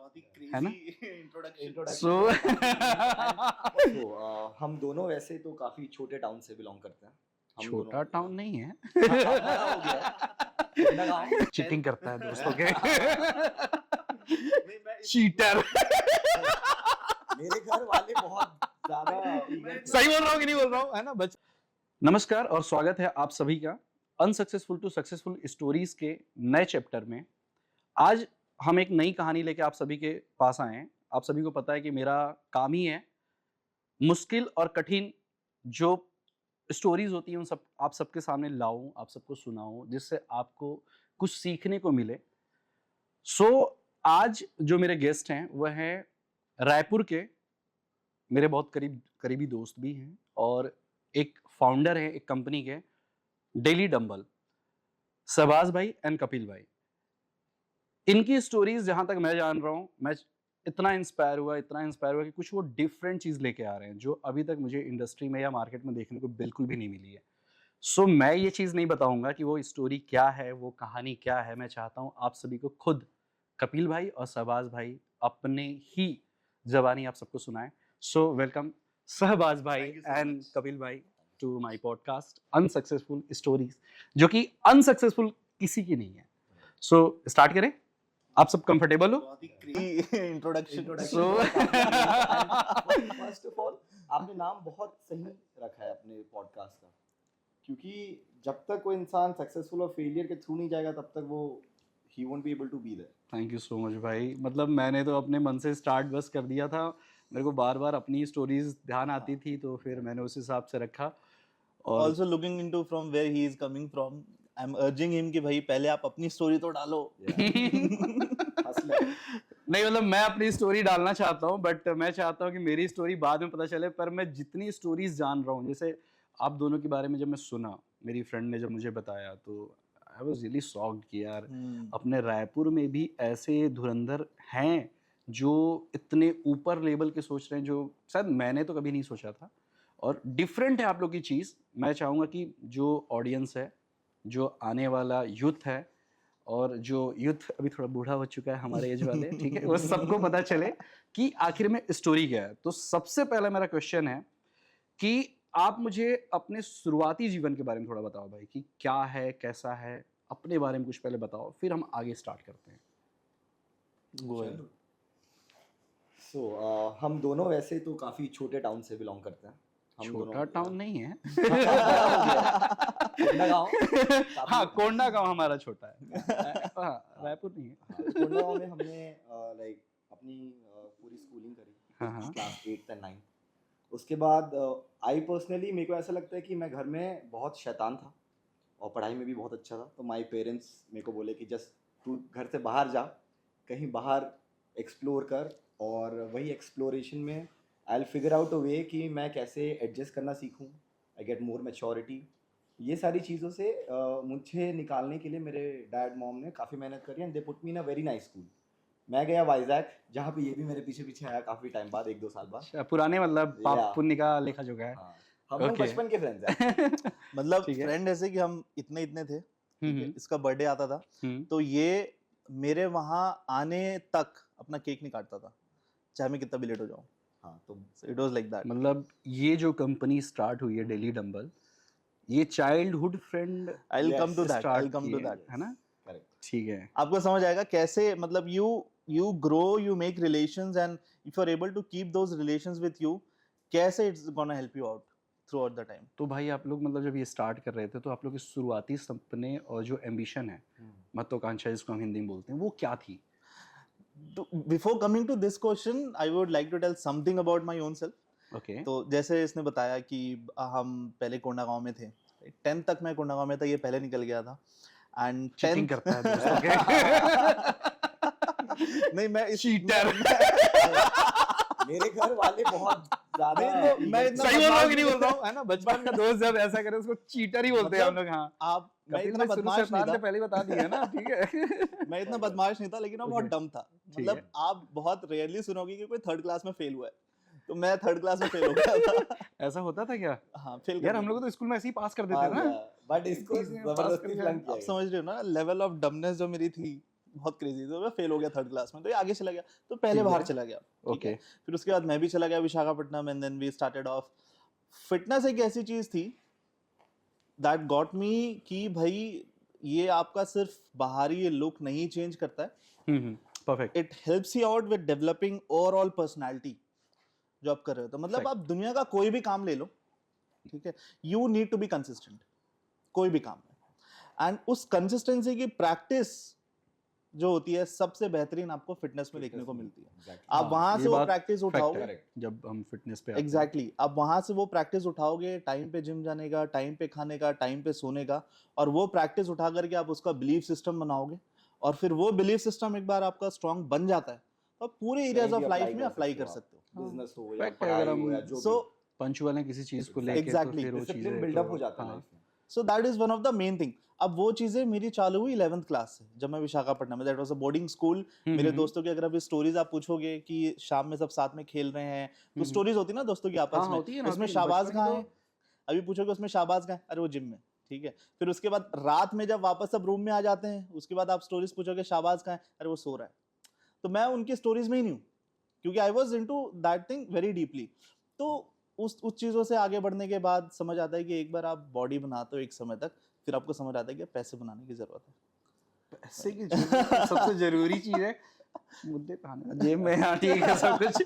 है ना? इंट्रोडक्शन हम दोनों वैसे तो काफी छोटे टाउन से बिलोंग करते हैं। हम छोटा दोनों टाउन नहीं है। बड़ा हो गया है। छोटा गाँव। चीटिंग करता है दोस्तों के। नहीं, मैं चीटर। मेरे घर वाले बहुत ज्यादा सही बोल रहा हूँ कि नहीं बोल रहा हूँ, है ना? नमस्कार और स्वागत है आप सभी का अनसक्सेसफुल टू सक्सेसफुल स्टोरीज के नए चैप्टर में। आज हम एक नई कहानी लेके आप सभी के पास आए हैं। आप सभी को पता है कि मेरा काम ही है मुश्किल और कठिन जो स्टोरीज होती हैं उन सब आप सबके सामने लाऊं, आप सबको सुनाऊं, जिससे आपको कुछ सीखने को मिले। आज जो मेरे गेस्ट हैं वह है रायपुर के मेरे बहुत करीबी दोस्त भी हैं और एक फाउंडर है एक कंपनी के, डेली डंबल, शहबाज भाई एंड कपिल भाई। इनकी स्टोरीज जहां तक मैं जान रहा हूं, मैं इतना इंस्पायर हुआ कि कुछ वो डिफरेंट चीज लेके आ रहे हैं जो अभी तक मुझे इंडस्ट्री में या मार्केट में देखने को बिल्कुल भी नहीं मिली है। मैं ये चीज नहीं बताऊंगा कि वो स्टोरी क्या है, वो कहानी क्या है। मैं चाहता हूं आप सभी को खुद कपिल भाई और शहबाज भाई अपने ही जबानी आप सबको सुनाएं। वेलकम शहबाज भाई एंड कपिल भाई to my podcast unsuccessful stories, जो कि अनसक्सेसफुल किसी की नहीं है। स्टार्ट करें? आप सब कंफर्टेबल हो? इंट्रोडक्शन फर्स्ट ऑफ ऑल आपने नाम बहुत सही रखा है अपने पॉडकास्ट का, क्योंकि जब तक कोई इंसान सक्सेसफुल और फेलियर के थ्रू नहीं जाएगा तब तक वो he won't be able to be there. Thank you so much भाई। मतलब मैंने तो अपने मन से स्टार्ट बस कर दिया था, मेरे को बार बार अपनी स्टोरीज ध्यान आती थी तो फिर मैंने उस हिसाब से रखा। और also looking into from where he is coming from, I'm urging him कि भाई पहले आप अपनी स्टोरी तो डालो। Hustler. नहीं, मतलब मैं अपनी स्टोरी डालना चाहता हूँ, बट मैं चाहता हूँ कि मेरी स्टोरी बाद में पता चले। पर मैं जितनी स्टोरीज जान रहा हूँ, जैसे आप दोनों के बारे में जब मैं सुना, मेरी फ्रेंड ने जब मुझे बताया तो आई वाज रियली शॉक्ड कि यार अपने रायपुर में भी ऐसे धुरंधर हैं जो इतने ऊपर लेवल के सोच रहे हैं, जो शायद मैंने तो कभी नहीं सोचा था। और डिफरेंट है आप लोग की चीज़। मैं चाहूँगा कि जो ऑडियंस है, जो आने वाला यूथ है, और जो यूथ अभी थोड़ा बूढ़ा हो चुका है हमारे एज वाले, ठीक है, वो सबको पता चले कि आखिर में स्टोरी क्या है। तो सबसे पहला मेरा क्वेश्चन है कि आप मुझे अपने शुरुआती जीवन के बारे में थोड़ा बताओ भाई, कि क्या है, कैसा है, अपने बारे में कुछ पहले बताओ, फिर हम आगे स्टार्ट करते हैं। हम दोनों वैसे तो काफी छोटे टाउन से बिलोंग करते हैं। हम छोटा टाउन नहीं है। कोंडा गाँव। हाँ, कोंडा गाँव हमारा छोटा है। हाँ, रायपुर नहीं है। कोंडा गाँव में हमने लाइक अपनी पूरी स्कूलिंग करी, हाँ। Class 8th and 9th। उसके बाद आई पर्सनली मेरे को ऐसा लगता है कि मैं घर में बहुत शैतान था और पढ़ाई में भी बहुत अच्छा था। तो माय पेरेंट्स मेरे को बोले कि जस्ट तू घर से बाहर जा, कहीं बाहर एक्सप्लोर कर, और वही एक्सप्लोरेशन में I will figure out a way कि मैं कैसे एडजस्ट करना सीखूं, आई गेट मोर मैच्योरिटी। ये सारी चीज़ों से मुझे निकालने के लिए मेरे डैड मॉम ने काफ़ी मेहनत करी and they put me in a very nice school. मैं गया वाइजैक, जहाँ पे ये भी मेरे पीछे पीछे आया काफ़ी टाइम बाद, 1-2 साल बाद। अच्छा, पुराने मतलब पाप Yeah. पुण्य का लेखा जोखा है। हाँ, हम लोग Okay. बचपन के फ्रेंड्स हैं। मतलब ठीक है। फ्रेंड ऐसे कि हम इतने इतने थे, ठीक है, इसका बर्थडे आता था हम्म। तो ये मेरे वहां आने तक अपना केक नहीं काटता था, चाहे मैं कितना भी लेट हो जाऊं। हाँ, तो इट वाज लाइक दैट। मतलब ये जो कंपनी स्टार्ट हुई है डेली डंबल, ये childhood friend I will Yes, come to that, I will start come to किए, दैट, है ना? करेक्ट। ठीक है। आपको समझ आएगा कैसे, मतलब you grow, you make relations, and if you are able to keep those relations with you, कैसे it's gonna help you out throughout the time. तो भाई आप लोग मतलब जब ये स्टार्ट कर रहे थे तो आप लोग के शुरुआती सपने और जो एम्बिशन है, महत्वाकांक्षा जिसको हम हिंदी में बोलते हैं, वो क्या थी? Before coming to this question, I would like to tell something about my own self. Okay. तो जैसे इसने बताया कि हम पहले कोंडा गांव में थे, 10th तक मैं कोंडा गांव में था, ये पहले निकल गया था। एंड चीटिंग 10th करता है दोस्तों के। नहीं, मैं चीटर। मेरे घर वाले बहुत ज्यादा नहीं, मैं इतना सही बोल रहा हूँ कि नहीं बोल बदमाश रहा हूँ, है ना? बचपन का दोस्त जब ऐसा करे उसको चीटर ही बोलते हैं हम लोग। हाँ, आप मैं कपिल इतना भाई शुरू से बदमाश नहीं प्लान था, ने पहले ही बता दिया ना, ठीक है। मैं इतना बदमाश नहीं था, लेकिन मैं बहुत Okay. डम था। ठीक मतलब है। आप बहुत रेयरली सुनोगे कि कोई 3rd क्लास में फेल हुआ है, तो मैं 3rd क्लास में फेल हो गया था। ऐसा होता था क्या? हाँ, फेल यार हम लोग तो स्कूल में ऐसे ही पास कर देते हाँ थे ना। बट इसको इसी में पास जबरदस्ती कर फ्लंक दिया। किया आप गया। समझ रहे हो ना लेवल ऑफ डमनेस जो मेरी थी, बहुत क्रेजी था, मैं फेल हो गया थर्ड क्लास में, तो ये आगे चला गया, तो पहले ठीक है। बाहर चला गया, ठीक है। ओके फिर उसके बाद मैं भी चला गया Visakhapatnam, and then we started off. Fitness एक ऐसी चीज थी दैट गॉट मी कि भाई ये आपका सिर्फ बाहरी लुक नहीं चेंज करता है, perfect it helps you out with developing overall personality जो आप कर रहे हो। तो मतलब Correct. आप दुनिया का कोई भी काम ले लो, ठीक है, you need to be consistent, कोई भी काम है। एंड उस कंसिस्टेंसी की प्रैक्टिस जो होती है सबसे बेहतरीन आपको फिटनेस में देखने को मिलती है। Exactly. आप हाँ, वहां ये से वो बात प्रैक्टिस fact उठाओगे, है। Correct. जब हम फिटनेस पे आते हैं। एग्जैक्टली आप वहां से वो प्रैक्टिस उठाओगे, टाइम पे जिम जाने का, टाइम पे खाने का, टाइम पे सोने का, और वो प्रैक्टिस उठा करके आप उसका बिलीफ सिस्टम बनाओगे, और फिर वो बिलीफ सिस्टम एक बार आपका स्ट्रांग बन जाता है तो आप पूरे एरियाज कहीं ऑफ भी लाइफ apply में कर अप्लाई सकते कर हो आप। सकते हो। बिजनेस हो या Fact है, अगर पढ़ाई हम हो या जो सो पंचुअल है किसी चीज को लेके Exactly. तो फिर वो डिसिप्लिन चीजें बिल्डअप तो हो जाता है हाँ लाइफ में। सो that is one of the main thing. अब वो चीजें मेरी चालू हुई 11th क्लास से, जब मैं विशाखापट्टनम में, that was a boarding school. मेरे दोस्तों की अगर अभी स्टोरीज आप पूछोगे कि शाम में सब साथ में खेल रहे हैं, तो स्टोरीज होती है ना दोस्तों की आपस हाँ में, होती है ना, उसमें होती है। शाहबाज बचपन कहाँ की है, अभी पूछोगे उसमें शाहबाज कहाँ है, अरे वो जिम में, ठीक है। फिर उसके बाद रात में जब वापस सब रूम में आ जाते हैं, उसके बाद आप स्टोरीज पूछोगे शाहबाज कहाँ है, अरे वो सो रहा है। तो मैं उनकी स्टोरीज में ही नहीं हूँ, क्योंकि I was into that thing very deeply. तो उस चीज़ों से आगे बढ़ने के बाद समझ आता है कि एक बार आप बॉडी बनाते हो एक समय तक, फिर आपको समझ आता है कि पैसे बनाने की जरूरत है। पैसे की सबसे जरूरी चीज है मुद्दे पे आना, जेब में, हाँ ठीक है सब कुछ।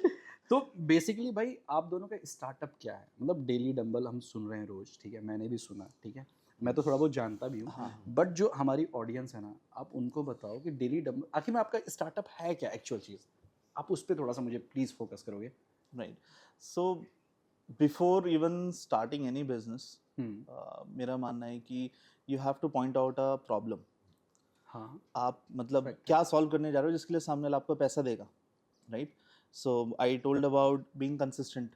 तो बेसिकली भाई आप दोनों का स्टार्टअप क्या है? मतलब डेली डंबल हम सुन रहे हैं रोज, ठीक है, मैंने भी सुना, ठीक है, मैं तो थोड़ा बहुत जानता भी हूँ, हाँ। बट जो हमारी ऑडियंस है ना, आप उनको बताओ कि डेली डंबल आखिर में आपका स्टार्टअप है क्या, एक्चुअल चीज, आप उस पर थोड़ा सा मुझे प्लीज फोकस करोगे? Right. So before even starting any business, मेरा मानना है कि you have two point out a problem. हाँ आप मतलब Correct. क्या सॉल्व करने जा रहे हो जिसके लिए सामने वाला आपको पैसा देगा, right. So I told about being consistent,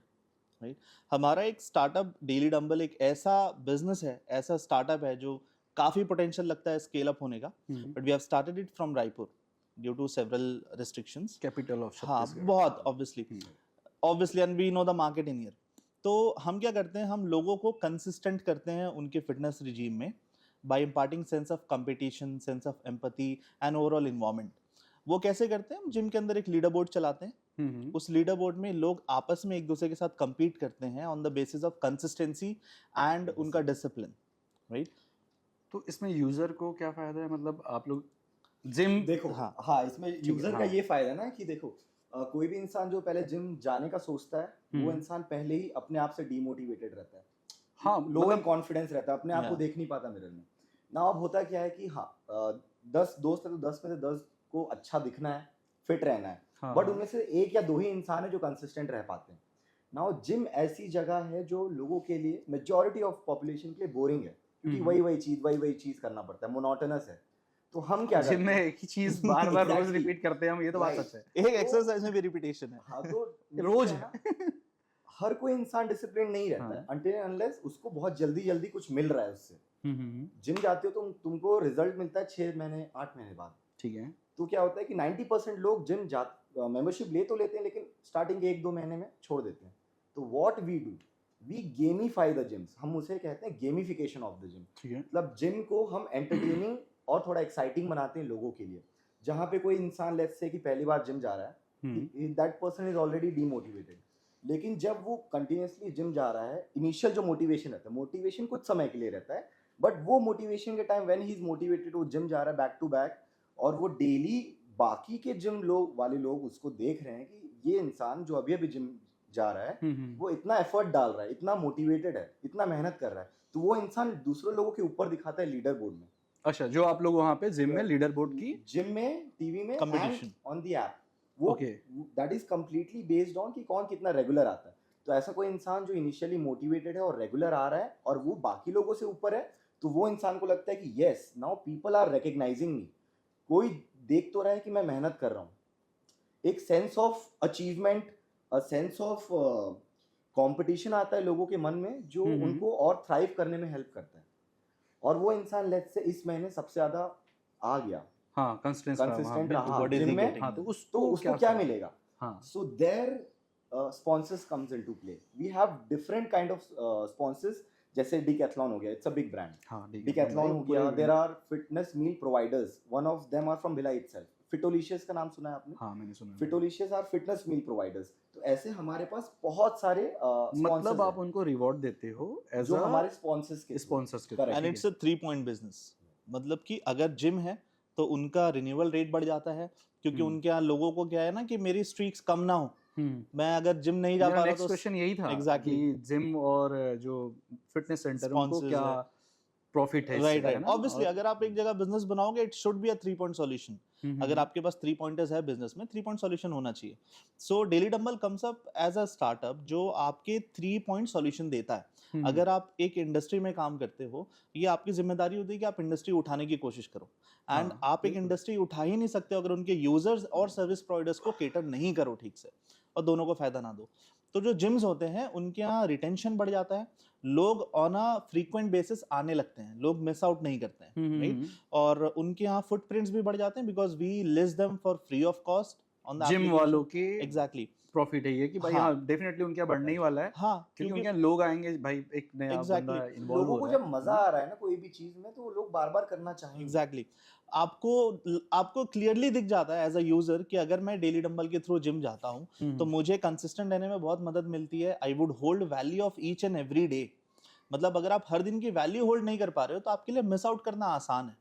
right. हमारा एक स्टार्टअप डेली डंबल एक ऐसा बिजनेस है, ऐसा स्टार्टअप है जो काफ़ी पोटेंशियल लगता है स्केल अप होने का, but we have started it from Raipur due to several restrictions. Capital of हाँ छत्तीसगढ़। बहुत obviously and we know the market in year. तो हम क्या करते हैं, हम लोगों को कंसिस्टेंट करते हैं उनके फिटनेस रिजीम में by imparting sense of competition, sense of empathy and overall environment. वो कैसे करते हैं, हम जिम के अंदर एक लीडर बोर्ड चलाते हैं, उस लीडर बोर्ड में लोग आपस में एक दूसरे के साथ compete करते हैं on the basis of consistency and उनका डिसिप्लिन, राइट। तो इसमें यूजर को क्या फायदा है? मतलब आप लोग जिम देखो हाँ। हाँ इसमें यूजर का हाँ। ये फायदा ना कि देखो कोई भी इंसान जो पहले जिम जाने का सोचता है वो इंसान पहले ही अपने आप से डीमोटिवेटेड रहता है, हाँ लो इन कॉन्फिडेंस रहता है, अपने आप को Yeah. देख नहीं पाता मिरर में ना। अब होता क्या है कि हाँ 10 दोस्त है तो 10 में से 10 को अच्छा दिखना है, फिट रहना है, हाँ, बट उनमें से एक या दो ही इंसान है जो कंसिस्टेंट रह पाते हैं ना। जिम ऐसी जगह है जो लोगों के लिए, मेजॉरिटी ऑफ पॉपुलेशन के लिए बोरिंग है, क्योंकि वही चीज करना पड़ता है, मोनोटोनस है। तो हम क्या जिम में करते हैं, एक ही चीज बार बार रोज Exactly. रिपीट करते हैं हम, ये तो बात Right. सच है। एक तो- एक्सरसाइज में भी रिपीटेशन है। हाँ तो रोज है ना, हर कोई इंसान डिसिप्लिन नहीं रहता है हाँ। until and unless उसको बहुत जल्दी जल्दी कुछ मिल रहा है उससे। जिम जाते हो तुमको रिजल्ट मिलता है 6 महीने 8 महीने बाद। ठीक है। तो क्या होता है कि 90% लोग जिम मेंबरशिप ले तो लेते हैं, लेकिन स्टार्टिंग के 1-2 महीने में छोड़ देते हैं। तो what we do, we gamify the gyms, हम उसे कहते हैं गेमिफिकेशन ऑफ द जिम। ठीक है। मतलब जिम को हम एंटरटेनिंग और थोड़ा एक्साइटिंग बनाते हैं लोगों के लिए। जहाँ पे कोई इंसान लेट्स से कि पहली बार जिम जा रहा है, that person is already demotivated, लेकिन जब वो कंटिन्यूसली जिम जा रहा है, इनिशियल जो मोटिवेशन रहता है, मोटिवेशन कुछ समय के लिए रहता है, बट वो मोटिवेशन के time when he is motivated, वो जिम जा रहा है बैक टू बैक, और वो डेली बाकी के जिम वाले लोग उसको देख रहे हैं कि ये इंसान जो अभी अभी जिम जा रहा है वो इतना एफर्ट डाल रहा है, इतना मोटिवेटेड है, इतना मेहनत कर रहा है, तो वो इंसान दूसरे लोगों के ऊपर दिखाता है लीडर बोर्ड में। अच्छा, जो आप लोग वहाँ पे जिम में लीडर बोर्ड की जिम में, टीवी में, Competition. ऑन द ऐप, वो Okay. That is completely based on कि कौन कितना रेगुलर आता है। तो ऐसा कोई इंसान जो इनिशियली मोटिवेटेड है और रेगुलर आ रहा है और वो बाकी लोगों से ऊपर है, तो वो इंसान को लगता है कि yes now people are recognising me, कोई देख तो रहा है कि मैं मेहनत कर रहा हूँ। एक sense of achievement, a sense of competition आता है लोगों के मन में, जो उनको और थ्राइव करने में हेल्प करता है। और वो इंसान लेट्स से इस महीने सबसे ज्यादा आ गया, हाँ कंसिस्टेंट रहा what is जिम he में, getting? हाँ तो तो उसको क्या मिलेगा? हाँ So their sponsors comes into play. We have different kind of sponsors जैसे डिकैथलॉन हो गया, इट्स अ बिग ब्रांड. हाँ डिकैथलॉन हो गया, there are fitness meal providers, one of them are from Bhilai itself. Fitolicious का नाम सुना है आपने? हाँ मैंने सुना है। Fitolicious are fitness meal providers. तो ऐसे हमारे पास बहुत सारे मतलब स्पॉन्सर्स आप उनको रिवॉर्ड देते हो एज जो हमारे स्पॉन्सर्स के स्पॉन्सर्स के Correct. And it's a 3 point business. मतलब कि अगर जिम है तो उनका रिन्यूअल रेट बढ़ जाता है, क्योंकि हम्म। उनके यहाँ लोगों को क्या है ना कि मेरी स्ट्रीक्स कम ना हो. मैं अगर जिम नहीं जा मेरा पा रहा नेक्स्ट तो क्वेश्चन यही था Exactly. कि जिम और जो फिटनेस सेंटर उनको Sponsors क्या है. प्रॉफिट है इससे, राइट है राइट. ना? ऑब्वियसली और अगर आप एक जगह बिजनेस बनाओगे it should be a 3 point solution. अगर आपके पास 3 पॉइंटर्स है बिजनेस में, 3 पॉइंट सॉल्यूशन होना चाहिए. So daily dumbbell comes up as a startup जो आपके 3 पॉइंट सॉल्यूशन देता है. अगर आप एक इंडस्ट्री में काम करते हो, ये आपकी जिम्मेदारी होती है कि आप इंडस्ट्री उठाने की कोशिश करो. एंड हाँ, आप एक बिल्कुल। इंडस्ट्री उठा ही नहीं सकते अगर उनके यूजर्स और सर्विस प्रोवाइडर्स को केटर नहीं करो ठीक से और दोनों को फायदा ना दो. तो जो जिम्स होते हैं उनके यहाँ रिटेंशन बढ़ जाता है, लोग ऑन अ फ्रीक्वेंट बेसिस आने लगते हैं, लोग मिस आउट नहीं करते हैं, राइट. और उनके यहाँ फुटप्रिंट्स भी बढ़ जाते हैं because we list them for free of cost on the gym वालों के एग्जैक्टली. प्रॉफिट है ये कि भाई हाँ. हाँ डेफिनेटली उनके यहाँ बढ़ने ही वाला है, हाँ, क्योंकि क्योंकि उनके यहाँ लोग आएंगे भाई, एक नया Exactly. बंदा इन्वॉल्व लोगों हो को रहा जब है. मजा आ रहा है ना कोई भी चीज में, तो वो लोग बार बार करना चाहेंगे. एग्जैक्टली. आपको क्लियरली दिख जाता है एज अ यूजर कि अगर मैं डेली डंबल के थ्रू जिम जाता हूँ तो मुझे कंसिस्टेंट रहने में बहुत मदद मिलती है. I would hold value of each and every day. मतलब अगर आप हर दिन की वैल्यू होल्ड नहीं कर पा रहे हो तो आपके लिए मिस आउट करना आसान है,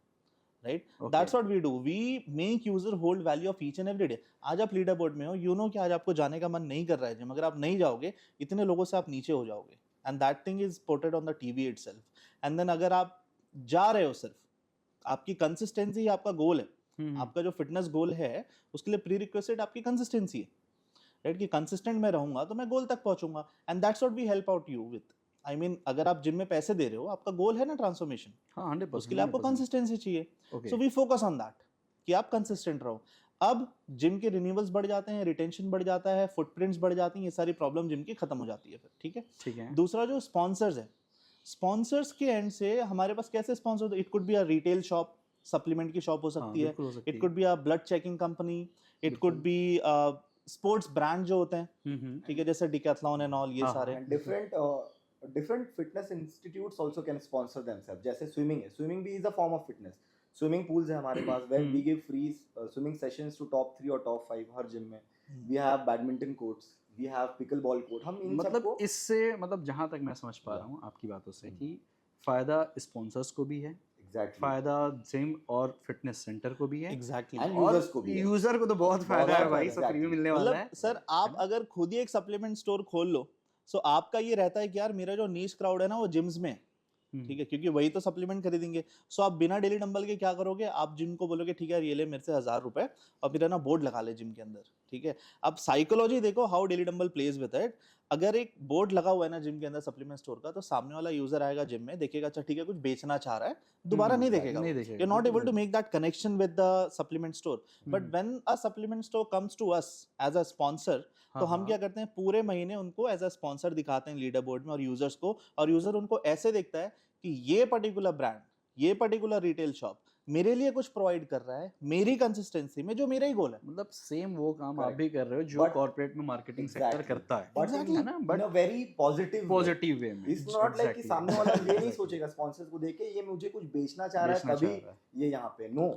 right. That's what we do, we make user hold value of each and every day. आज आप लीडर बोर्ड में हो, यू नो कि आज आपको जाने का मन नहीं कर रहा है जिम, अगर आप नहीं जाओगे इतने लोगों से आप नीचे हो जाओगे. And that thing is portrayed on the TV itself. And then अगर आप जा रहे हो, सिर्फ आपकी कंसिस्टेंसी आपका गोल है. आपका जो फिटनेस गोल है उसके लिए प्री रिक्वेस्टेड आपकी कंसिस्टेंसी है, राइट. कि कंसिस्टेंट मैं रहूंगा तो मैं गोल तक पहुंचूंगा. And that's what we help out you with. I mean अगर आप जिम में पैसे दे रहे हो, आपका गोल है ना ट्रांसफॉर्मेशन, हाँ 100%, उसके लिए आपको कंसिस्टेंसी चाहिए. Okay. So we focus on that कि आप कंसिस्टेंट रहो. अब जिम के रिन्यूअल्स बढ़ जाते हैं, रिटेंशन बढ़ जाता है, फुटप्रिंट्स बढ़ जाती हैं, ये सारी प्रॉब्लम जिम की खत्म हो जाती है फिर, ठीक है. ठीक है. दूसरा जो स्पॉन्सर्स है, स्पॉन्सर्स के एंड से हमारे पास कैसे sponsor, it could be a retail shop, supplement की शॉप हो हाँ, सकती है, बिल्कुल हो सकती इट है. Could be a blood checking company, it could बिल्कुल. बी स्पोर्ट्स ब्रांड जो होते हैं, ठीक है, जैसे डिकैथलॉन एंड ऑल, ये हाँ, सारे. And different fitness institutes also can sponsor themselves. जैसे स्विमिंग है, स्विमिंग भी is a form of fitness. Swimming pools है हमारे पास, where we give free swimming sessions to top 3 और top 5 हर जिम में. We have badminton courts, we have pickleball court. हम इन मतलब सबको इससे, मतलब जहां तक मैं समझ पा रहा हूँ आपकी बातों से कि फायदा स्पॉन्सर्स को भी है, एग्जैक्टली फायदा जिम और फिटनेस सेंटर को भी है, एग्जैक्टली. And और users को भी है. यूजर को तो बहुत फायदा है बहुत भाई, फायदा सब है, फ्री में exactly. मिलने वाला है. मतलब सर आप अगर खुद ही एक सप्लीमेंट स्टोर खोल लो, सो आपका ये रहता है कि यार मेरा जो नीश क्राउड है ना वो जिम्स में है, ठीक है, क्योंकि वही तो सप्लीमेंट खरीदेंगे. सो आप बिना डेली डंबल के क्या करोगे, आप जिम को बोलोगे ठीक है ये ले मेरे से 1000 रुपए और फिर है ना बोर्ड लगा ले जिम के अंदर, ठीक है. अब साइकोलॉजी देखो how daily dumbbell plays with it. अगर एक बोर्ड लगा हुआ है ना जिम के अंदर सप्लीमेंट स्टोर का, तो सामने वाला यूजर आएगा जिम में, देखेगा अच्छा ठीक है कुछ बेचना चाह रहा है, दोबारा नहीं देखेगा. नहीं यू देखेगा, आर नॉट बिल्कुल able to make that connection with the supplement store. But when a supplement store comes to us as a sponsor, तो हम क्या करते हैं पूरे महीने उनको एज अ स्पॉन्सर दिखाते हैं लीडर बोर्ड में और यूजर्स को, और यूजर उनको ऐसे देखता है कि ये पर्टिकुलर ब्रांड, ये पर्टिकुलर रिटेल शॉप मेरे लिए कुछ प्रोवाइड कर रहा है मेरी कंसिस्टेंसी में, जो मेरा ही गोल है. मतलब सेम वो काम आप Correct. भी कर रहे हो जो But- कॉर्पोरेट में मार्केटिंग सेक्टर Exactly. करता है, But Exactly. है ना, in but a very positive way. Positive way में. It's not like कि Exactly. सामने वाला ये नहीं Exactly. सोचेगा स्पॉन्सर्स को देख के ये मुझे कुछ बेचना चाह रहा है बेचना तभी चाह रहा है. ये यहाँ पे. नो,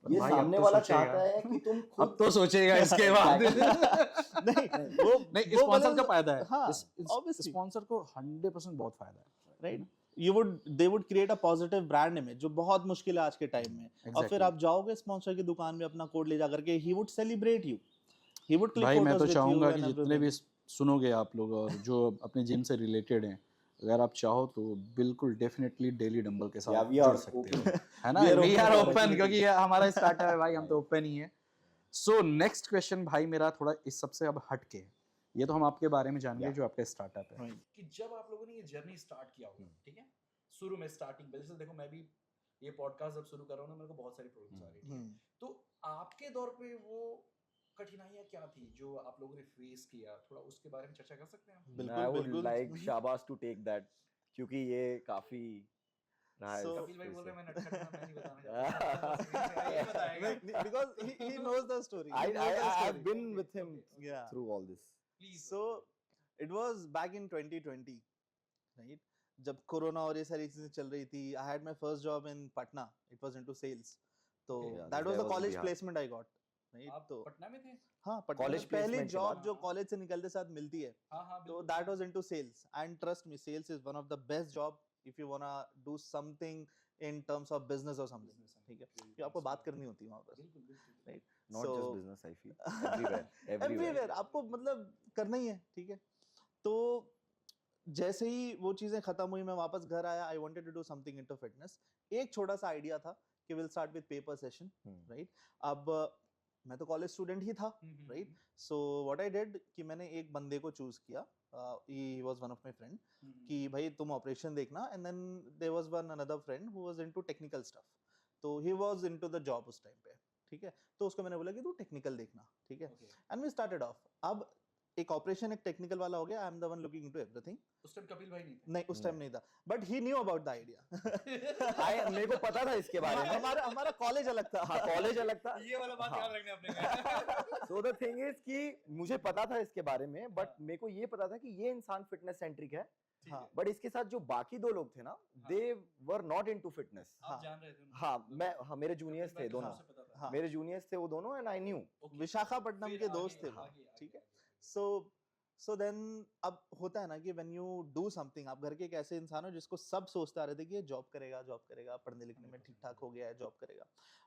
ये भाई, अब सामने तो वाला सोचेगा. चाहता है कि तुम अब खुद तो सोचेगा इसके बाद. नहीं वो नहीं, वो स्पॉन्सर बोले- का फायदा है. हाँ, obviously. स्पॉन्सर को 100% बहुत फायदा है. Right. They would create a positive brand image, जो बहुत मुश्किल है आज के टाइम में. और फिर आप जाओगे स्पॉन्सर की दुकान में अपना कोड ले जा करके, he would celebrate you, he would click भाई मैं फोटोज तो विद यू चाहूंगा एंड कि जितने भी सुनोगे आप लोग और जो अपने जिम से रिलेटेड हैं, अगर आप चाहो तो बिल्कुल डेफिनेटली डेली डंबल के Yeah, साथ we जुड़ are सकते open. हो, है ना. We are we open are for open, opportunity. क्योंकि ये हमारा स्टार्टअप है भाई, हम तो ओपन ही है. सो नेक्स्ट क्वेश्चन भाई मेरा थोड़ा इस सबसे अब हट के है. ये तो हम आपके बारे में जान गए Yeah. जो आपका स्टार्टअप है, Right. कि जब आप लोगों ने ये जर्नी स्टार्ट किया होगा, ठीक है, शुरू में स्टार्टिंग पे, जैसे देखो मैं भी ये पॉडकास्ट जब शुरू कर रहा हूँ ना, मेरे को बहुत सारी प्रॉब्लम्स आ रही थी. तो आपके दौर पे वो कठिनाइयाँ क्या थी जो आप लोगों ने फेस किया, थोड़ा उसके बारे में चर्चा कर सकते हैं हम? I would बिल्कुल. like Shabazz to take that, क्योंकि ये काफी रहा है. So- कपिल भाई बोल रहे हैं मैं नटखट हूं, मैं नहीं बताना चाहता. ये बताएगा. because he knows the story. I've been Okay, with him okay. Yeah. through all this. Please. So it was back in 2020, right? जब कोरोना और ये सारी चीजें चल रही थी, I had my first job in Patna, it was into sales, तो Okay, that this was guy the was in college Bihar. Placement I got, right? आप तो पटना में थे? हाँ, पटना College में पहली placement के जॉब बाद। जो हाँ, कॉलेज से निकलते साथ मिलती है, हाँ हाँ तो बिल्कुल that was into sales, and trust me, sales is one of the best job if you wanna do something in terms of business और समथिंग, Business and ठीक है? really ये आपको बात business, करनी होती है वहाँ पर, बिल्कुल बिल्कुल right? Not just business, I feel. Everywhere. Everywhere आपको मतलब करना ही है, ठीक है? तो जैसे ही वो चीजें खत्म हुई, मैं वापस घर आया, I wanted to do something into fitness. एक छोटा सा आइडिया था कि will start with paper session, right? अब मैं तो कॉलेज स्टूडेंट ही था, राइट? सो व्हाट आई डिड कि मैंने एक बंदे को चूज किया, he was one of my friend, कि भाई तुम ऑपरेशन देखना, and then there was one another friend who was into technical stuff, तो he was into the job उस टाइम पे, ठीक है? तो उसको मैंने बोला कि तू टेक्निकल देखना, ठीक है? Okay. And we started off. अब एक ऑपरेशन एक टेक्निकल वाला हो गया, I am the one looking into everything. उस टाइम कपिल भाई नहीं थे? नहीं, उस टाइम नहीं था, but he knew about the idea. मेरे को पता था इसके बारे में। हमारा हमारा कॉलेज अलग था। हाँ, कॉलेज अलग था। ये वाला बात हाँ। याद रखना अपने सो द थिंग इज कि मुझे पता था इसके बारे में, बट हाँ। मेरे को ये पता था कि ये इंसान फिटनेस सेंट्रिक है, ठीक हाँ। है। बट इसके साथ जो बाकी दो लोग थे ना, दे वर नॉट इनटू फिटनेस। आप हाँ। जान रहे थे उनको? हाँ, मेरे जूनियर्स कपिल भाई थे को दोनों। सबसे पता था। हाँ। मेरे जूनियर्स थे वो दोनों, and I knew. Okay. Visakhapatnam फिर के आगे- दोस्त थे वो, आगे- ठीक है? आगे- सो देन अब होता है ना कि व्हेन यू डू समथिंग, आप घर के एक ऐसे इंसान हो जिसको सब सोचते आ रहे थे कि ये जॉब करेगा, पढ़ने लिखने में ठीक ठाक हो गया है, जॉब करेगा,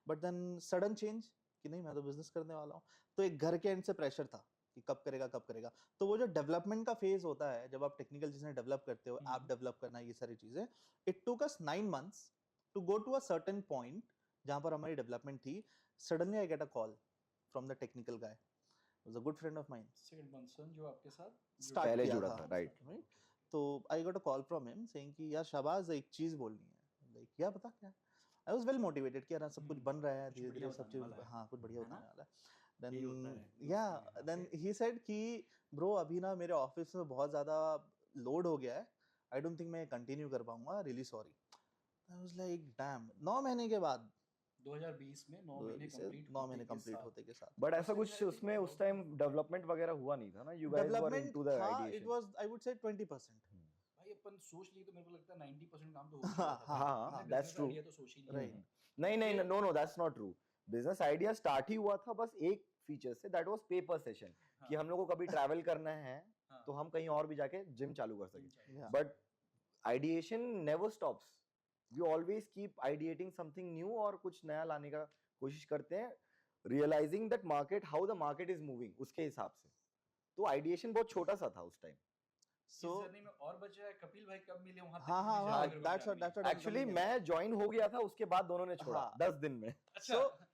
बट देन सडन चेंज कि नहीं, मैं तो बिजनेस करने वाला हूँ। तो एक घर के एंड से प्रेशर था कि कब करेगा। तो वो जो डेवलपमेंट का फेज होता है, जब आप टेक्निकल चीजें डेवलप करते हो, ऐप डेवलप करना, ये सारी चीजें, it took us 9 months to go to a certain point जहां पर हमारी डेवलपमेंट थी। Suddenly I get a call from the technical guy, was a good friend of mine, second person जो आपके साथ Start पहले किया जुड़ा था, था, राइट। right? तो I got a call from him saying कि यार शाबाज, एक चीज बोलनी है। लाइक क्या, बता क्या? आई वाज वेल मोटिवेटेड कि यार सब कुछ बन रहा है कुछ धीरे बढ़िया धीरे, सब बताने चीज, वाला है। हाँ कुछ बढ़िया है ना? बताने वाला है। यही होता देन है या दोस्ती में, देन okay? ही सेड कि ब्रो अभी ना मेरे ऑफिस में बहुत ज्यादा लोड हो गया है, आई डोंट थिंक मैं कंटिन्यू कर पाऊंगा, really sorry. I was like damn, 9 महीने के बाद, 2020 में 9 महीने कंप्लीट 9 महीने कंप्लीट होते के साथ बट ऐसा कुछ उसमें उस टाइम डेवलपमेंट वगैरह हुआ नहीं था ना, you guys were development into the था, it ideation. Was I would say 20%, भाई अपन सोच लिए तो मेरे को लगता है 90% काम तो हो हाँ, गया था। हाँ, हमने that's business true. idea तो सोच ही लिया Right. था। नहीं, फिर- no, that's not true. Business idea start ही हुआ था बस एक फीचर से, दैट वाज पेपर सेशन, कि हम लोग को कभी ट्रैवल करना है हाँ। तो हम कहीं और भी जाके जिम चालू कर सकें। Yeah. But ideation never stops, we always keep ideating something new, और कुछ नया लाने का कोशिश करते हैं, realising that market, how the market is moving, उसके हिसाब से। तो आइडिएशन बहुत छोटा सा था उस टाइम। इस जर्नी में और बचा है कपिल भाई कब मिले वहां हाँ हाँ हाँ, that's what I'm actually coming in. मैं ज्वाइन हो गया था, उसके बाद दोनों ने छोड़ा हाँ। 10 दिन में।